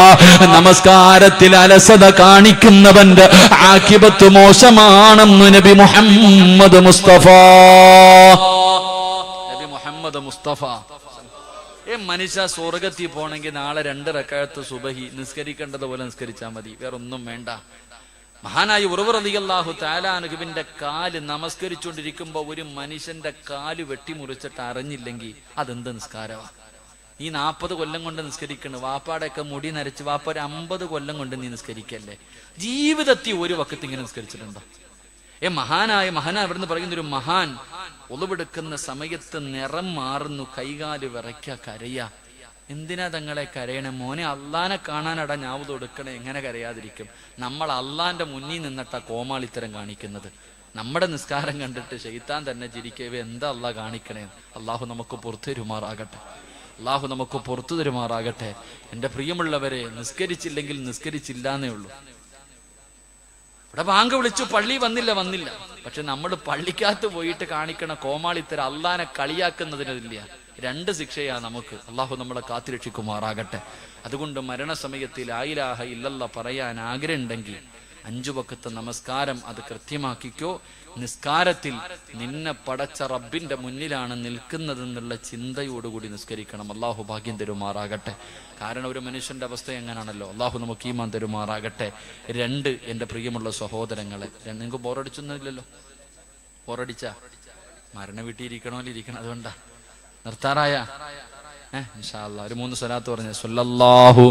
നമസ്കാരത്തിൽ അലസത കാണിക്കുന്നവന്റെ ആഖിബത്ത് മോശമാണെന്ന് നബി മുഹമ്മദ് മുസ്തഫ. മനുഷ്യ സ്വർഗത്തിൽ പോണെങ്കിൽ നാളെ 2 റക്അത്ത് സുബഹി നിസ്കരിക്കേണ്ടതുപോലെ നിസ്കരിച്ചാൽ മതി, വേറൊന്നും വേണ്ട. മഹാനായ ഉറവ് റളിയല്ലാഹു തആല അൻഹുവിന്റെ കാല് നമസ്കരിച്ചുകൊണ്ടിരിക്കുമ്പോ ഒരു മനുഷ്യന്റെ കാല് വെട്ടിമുറിച്ചിട്ട് അറിഞ്ഞില്ലെങ്കിൽ അതെന്ത് നിസ്കാരമാണ്? ഈ 40 കൊല്ലം കൊണ്ട് നിസ്കരിക്കണ്, വാപ്പാടെയൊക്കെ മുടി നരച്ച് വാപ്പ ഒരു 50 കൊല്ലം കൊണ്ട് നീ നിസ്കരിക്കല്ലേ? ജീവിതത്തിൽ ഒരു വക്കത്ത് ഇങ്ങനെ നിസ്കരിച്ചിട്ടുണ്ടോ? മഹാനായ ഇവിടുന്ന് പറയുന്ന ഒരു മഹാൻ ഒളിവെടുക്കുന്ന സമയത്ത് നിറം മാറുന്നു, കൈകാല് വിറയ്ക്ക, കരയ. എന്തിനാ തങ്ങളെ കരയണേ? മോനെ, അള്ളാനെ കാണാനടാ ഞാവത് കൊടുക്കണേ, എങ്ങനെ കരയാതിരിക്കും? നമ്മൾ അള്ളാന്റെ മുന്നിൽ നിന്നിട്ടാ കോമാളിത്തരം കാണിക്കുന്നത്. നമ്മുടെ നിസ്കാരം കണ്ടിട്ട് ശൈത്താൻ തന്നെ ചിരിക്കവേ, എന്താ അള്ളാഹ് കാണിക്കണേ? അള്ളാഹു നമുക്ക് പുറത്തു തരുമാറാകട്ടെ. എൻ്റെ പ്രിയമുള്ളവരെ, നിസ്കരിച്ചില്ലെങ്കിൽ നിസ്കരിച്ചില്ലാന്നേ ഉള്ളൂ. ഇവിടെ ബാങ്ക് വിളിച്ചു, പള്ളി വന്നില്ല. പക്ഷെ നമ്മൾ പള്ളിക്കകത്ത് പോയിട്ട് കാണിക്കണ കോമാളിത്തരം അള്ളാനെ കളിയാക്കുന്നതിനില്ല. 2 ശിക്ഷയാ നമുക്ക്. അള്ളാഹു നമ്മളെ കാത്തുരക്ഷിക്കുമാറാകട്ടെ. അതുകൊണ്ട് മരണസമയത്ത് ലാ ഇലാഹ ഇല്ലല്ലാഹ് പറയാൻ ആഗ്രഹമുണ്ടെങ്കിൽ 5 വഖത്ത് നമസ്കാരം അത് കൃത്യമാക്കിക്കോ. നിസ്കാരത്തിൽ നിന്നെ പടച്ച റബ്ബിന്റെ മുന്നിലാണ് നിൽക്കുന്നതെന്നുള്ള ചിന്തയോടുകൂടി നിസ്കരിക്കണം. അള്ളാഹു ഭാഗ്യം തരുമാറാകട്ടെ. കാരണം ഒരു മനുഷ്യന്റെ അവസ്ഥ എങ്ങനെയാണല്ലോ. അള്ളാഹു നമുക്ക് ഈമാൻ തരുമാറാകട്ടെ. 2, എൻ്റെ പ്രിയമുള്ള സഹോദരങ്ങളെ, നിങ്ങൾക്ക് ബോറടിച്ചൊന്നുമില്ലല്ലോ? ബോറടിച്ച മരണ വീട്ടിയിരിക്കണമല്ലോ, ഇരിക്കണം. അതുകൊണ്ടാ നിർത്താറായ ഇൻഷാ അല്ലാഹ് ഒരു 3 സ്വലാത്ത് പറഞ്ഞ സ്വല്ലല്ലാഹു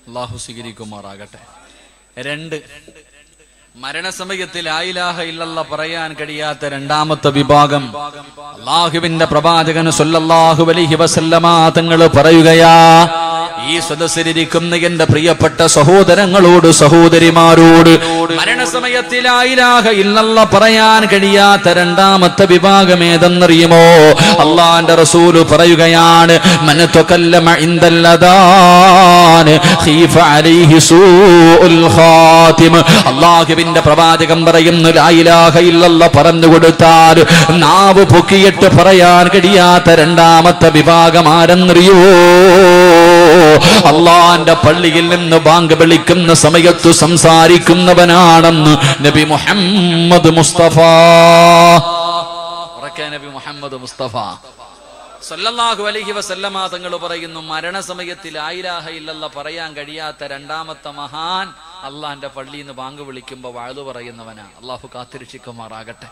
അല്ലാഹു സ്വീകരിക്കുമാറാകട്ടെ. 2, മരണസമയത്ത് ലാ ഇലാഹ ഇല്ലല്ലാഹ് പറയാൻ കഴിയാത്ത 2ാമത്തെ വിഭാഗം. അല്ലാഹുവിന്റെ പ്രവാചകൻ സ്വല്ലല്ലാഹു അലൈഹി വസല്ലമ തങ്ങൾ പറയുകയാ, ഈ സദസ്സിലിരിക്കുന്ന എന്റെ പ്രിയപ്പെട്ട സഹോദരങ്ങളോട്, സഹോദരിമാരോട്, മരണസമയത്ത് ലാ ഇലാഹ ഇല്ലല്ലാഹ് പറയാൻ കഴിയാത്ത 2ാമത്തെ വിഭാഗം ഏതെന്നറിയുമോ? അല്ലാഹുവിന്റെ റസൂൽ പറയുകയാണ്, മൻ തകല്ലമ ഇൻദൽ അദാൻ ഖീഫ അലൈഹി സൂഉൽ ഖാതിമ. അല്ലാഹുവിന്റെ പ്രവാചകൻ പറയുന്നു, ലാ ഇലാഹ ഇല്ലല്ലാഹ് പറഞ്ഞു കൊടുത്താൽ നാവ് പൊക്കിയിട്ട് പറയാൻ കഴിയാത്ത 2ാമത്തെ വിഭാഗം ആരെന്നറിയോ? അള്ളാന്റെ പള്ളിയിൽ നിന്ന് ബാങ്ക് വിളിക്കുന്ന സമയത്ത് സംസാരിക്കുന്നവനാണെന്ന് നബി മുഹമ്മദ് മുസ്തഫ. നബി മുഹമ്മദ് മുസ്തഫ സല്ലല്ലാഹു അലൈഹി വസല്ലമ തങ്ങൾ പറയുന്നു, മരണസമയത്ത് ലാ ഇലാഹ ഇല്ലല്ലാഹ് പറയാൻ കഴിയാത്ത 2ാമത്തെ മഹാൻ അള്ളാന്റെ പള്ളിയിൽ നിന്ന് ബാങ്ക് വിളിക്കുമ്പോ വഅദ് പറയുന്നവനാ. അള്ളാഹു കാത്തിരക്ഷിക്കുമാറാകട്ടെ.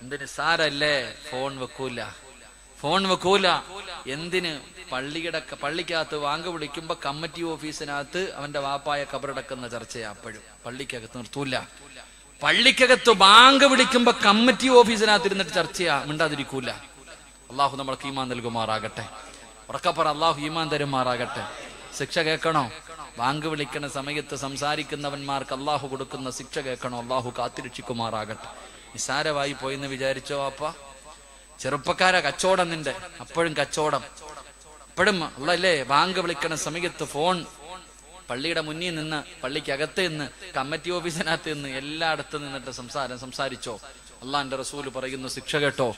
എന്ത് നിസ്സാരല്ലേ? ഫോൺ വെക്കൂല. എന്തിന്? പള്ളിക്കകത്ത് വാങ്ക് വിളിക്കുമ്പോ കമ്മിറ്റി ഓഫീസിനകത്ത് അവന്റെ വാപ്പായ കബറടക്കുന്ന ചർച്ചയാ. അപ്പോഴും പള്ളിക്കകത്ത് നിർത്തൂല. പള്ളിക്കകത്ത് ബാങ്ക് വിളിക്കുമ്പോ കമ്മിറ്റി ഓഫീസിനകത്ത് ഇരുന്നിട്ട് ചർച്ചയാ, മിണ്ടാതിരിക്കൂല. അള്ളാഹു നമ്മൾക്ക് ഈമാൻ നൽകുമാറാകട്ടെ. ഉറക്കപ്പറ, അള്ളാഹു ഈമാൻ തരുമാറാകട്ടെ. ശിക്ഷ കേൾക്കണോ? ബാങ്ക് വിളിക്കുന്ന സമയത്ത് സംസാരിക്കുന്നവന്മാർക്ക് അള്ളാഹു കൊടുക്കുന്ന ശിക്ഷ കേൾക്കണോ? അള്ളാഹു കാത്തിരക്ഷിക്കുമാറാകട്ടെ. നിസാരമായി പോയെന്ന് വിചാരിച്ചോ അപ്പ? ചെറുപ്പക്കാരെ കച്ചവടം നിന്റെ, അപ്പോഴും കച്ചവടം. അപ്പോഴും ഉള്ളല്ലേ ബാങ്ക് വിളിക്കുന്ന സമയത്ത് ഫോൺ പള്ളിയുടെ മുന്നിൽ നിന്ന്, പള്ളിക്കകത്ത് നിന്ന്, കമ്മിറ്റി ഓഫീസിനകത്ത് നിന്ന്, എല്ലായിടത്തും നിന്നിട്ട് സംസാരിച്ചോ? അള്ളാന്റെ റസൂല് പറയുന്നു ശിക്ഷ കേട്ടോ.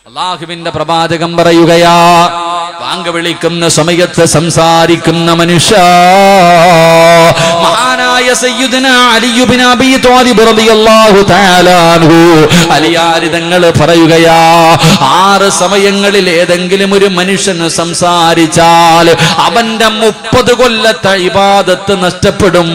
അള്ളാഹുവിന്റെ പ്രവാചകം പറയുകയാ, ബാങ്ക് വിളിക്കുന്ന സമയത്ത് സംസാരിക്കുന്ന മനുഷ്യ, മഹാനായ സയ്യിദുനാ അലി ഇബ്നു അബീ ത്വാലിബ് റളിയല്ലാഹു തആല അൻഹു അലിയാർ തങ്ങൾ പറയുകയാ, 6 സമയങ്ങളിൽ ഏതെങ്കിലും ഒരു മനുഷ്യന് സംസാരിച്ചാൽ അവന്റെ 30 കൊല്ലത്തെ ഇബാദത്ത് നഷ്ടപ്പെടും.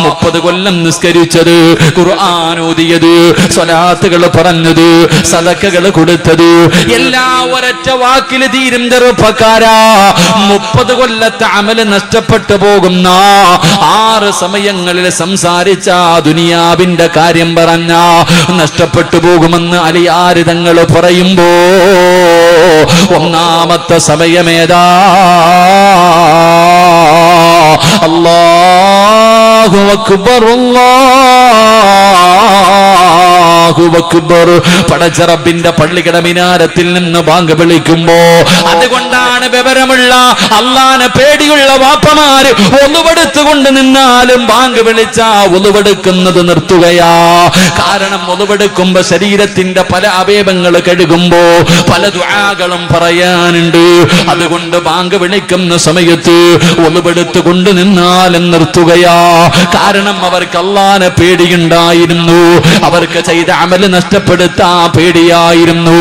30 കൊല്ലം നിസ്കരിച്ചത്, ഖുർആൻ ഓതിയത്, സ്വലാത്തുകൾ പറഞ്ഞത്, സദഖകൾ കൊടുത്തത്, എല്ലാ ഒരൊറ്റ വാക്കിൽ തീരും ചെറുപ്പക്കാരാ. 30 കൊല്ലത്തെ അമല് നഷ്ടപ്പെട്ടു പോകുന്ന 6 സമയങ്ങളിൽ സംസാരിച്ച ദുനിയാവിന്റെ കാര്യം പറഞ്ഞ നഷ്ടപ്പെട്ടു പോകുമെന്ന് അലിയാർ തങ്ങൾ പറയുമ്പോ ഒന്നാമത്തെ സമയമേതാ? അല്ലാഹു അക്ബർ, അല്ലാഹു അക്ബർ. പടച്ചറബിന്റെ പള്ളിയുടെ മിനാരത്തിൽ നിന്ന് ബാങ്ക് വിളിക്കുമ്പോ, അതുകൊണ്ടാണ് വിവരമുള്ള അള്ളാനെ പേടിയുള്ള വാപ്പമാര് ഒന്നുവെടുത്തുകൊണ്ട് നിന്നാലും ബാങ്ക് വിളിച്ച ഒന്നുവെടുക്കുന്നത് നിർത്തുകയാ. കാരണം ഒന്നുവെടുക്കുമ്പോ ശരീരത്തിന്റെ പല അവയവങ്ങൾ കഴുകുമ്പോ പല ദുആകളും പറയാനുണ്ട്. അതുകൊണ്ട് ബാങ്ക് വിളിക്കുന്ന സമയത്ത് ഒന്നുവെടുത്തുകൊണ്ട് നിന്നാലും നിർത്തുകയാ. കാരണം അവർക്ക് അള്ളാനെ പേടിയുണ്ടായിരുന്നു, അവർക്ക് ചെയ്ത അമല് നഷ്ടപ്പെടുത്താൻ പേടിയായിരുന്നു.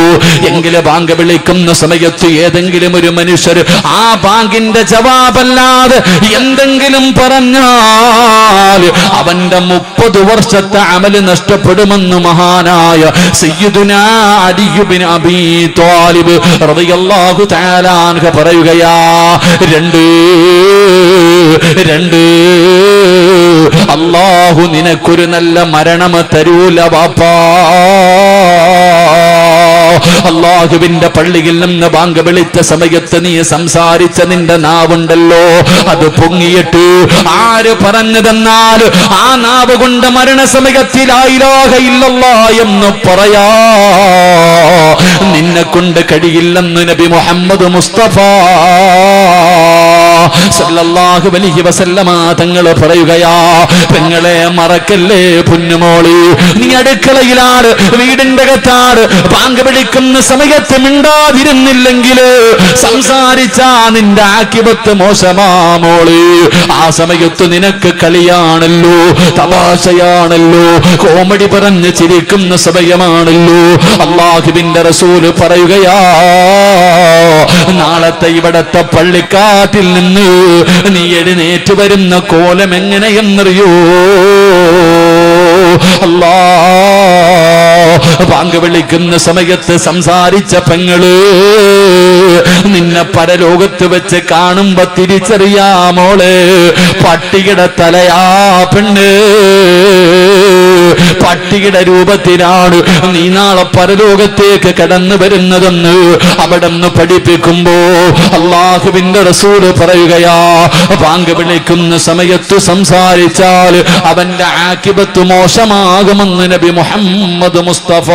എങ്കിലും ബാങ്ക് വിളിക്കുന്ന സമയത്ത് ഏതെങ്കിലും ഒരു മനുഷ്യർ ആ ബാങ്കിന്റെ ജവാബല്ലാതെ എന്തെങ്കിലും പറഞ്ഞാൽ അവന്റെ 30 വർഷത്തെ അമല് നഷ്ടപ്പെടുമെന്ന് മഹാനായ സയ്യിദുനാ അലി ഇബ്നു അബീ ത്വാലിബ് റളിയല്ലാഹു തആല അൻഹു പറയുകയാ. രണ്ട് അല്ലാഹു നിനക്കൊരു നല്ല മരണം തരൂല ബാപ്പാ. അല്ലാഹുവിന്റെ പള്ളിയിൽ നിന്ന് ബാങ്ക് വിളിച്ച സമയത്ത് നീ സംസാരിച്ച നിന്റെ നാവുണ്ടല്ലോ, അത് പൊങ്ങിയിട്ട് ആര് പറഞ്ഞു തന്നാൽ ആ നാവ് കൊണ്ട് മരണസമയത്തിൽ ലാ ഇലാഹ ഇല്ലല്ലാഹ് എന്ന് പറയാ നിന്നെ കൊണ്ട് കഴിയില്ലെന്ന് നബി മുഹമ്മദ് മുസ്തഫ സല്ലല്ലാഹു അലൈഹി വസല്ലമ തങ്ങൾ പറയുകയാ. പെങ്ങളെ മറക്കല്ലേ പൊന്നുമോളി, നീ അടുക്കളയിലാണ്, വീടിന്റെ അകത്താണ്, ബാങ്ക് വിളിക്കുന്ന സമയത്ത് മിണ്ടാതിരുന്നില്ലെങ്കിൽ സംസാരിച്ചാ നിന്റെ ആക്കിബത്ത് മോശമാ മോളി. ആ സമയത്ത് നിനക്ക് കളിയാണല്ലോ, തമാശയാണല്ലോ, കോമഡി പറഞ്ഞ് ചിരിക്കുന്ന സമയമാണല്ലോ. അല്ലാഹുവിന്റെ റസൂല് പറയുകയാ, നാളത്തെ ഇവിടത്തെ പള്ളിക്കാട്ടിൽ നിന്ന് നീ എഴുന്നേറ്റ് വരുന്ന കോലം എങ്ങനെയെന്നറിയോ? ബാങ്ക് വിളിക്കുന്ന സമയത്ത് സംസാരിച്ച പെങ്ങള് നിന്നെ പരലോകത്ത് വെച്ച് കാണുമ്പോ തിരിച്ചറിയാമോളെ, പട്ടിയുടെ തലയാ പെണ്ണ്, പട്ടിയുടെ രൂപത്തിലാണ് നീ നാളെ പരലോകത്തേക്ക് കടന്നു വരുന്നതെന്ന് അവിടെ നിന്ന് പഠിപ്പിക്കുമ്പോ അല്ലാഹുവിന്റെ റസൂല് പറയുകയാ, ബാങ്ക് വിളിക്കുന്ന സമയത്ത് സംസാരിച്ചാൽ അവന്റെ ആക്കിബത്ത് മോശമാകുമെന്ന് നബി മുഹമ്മദ് മുസ്തഫ.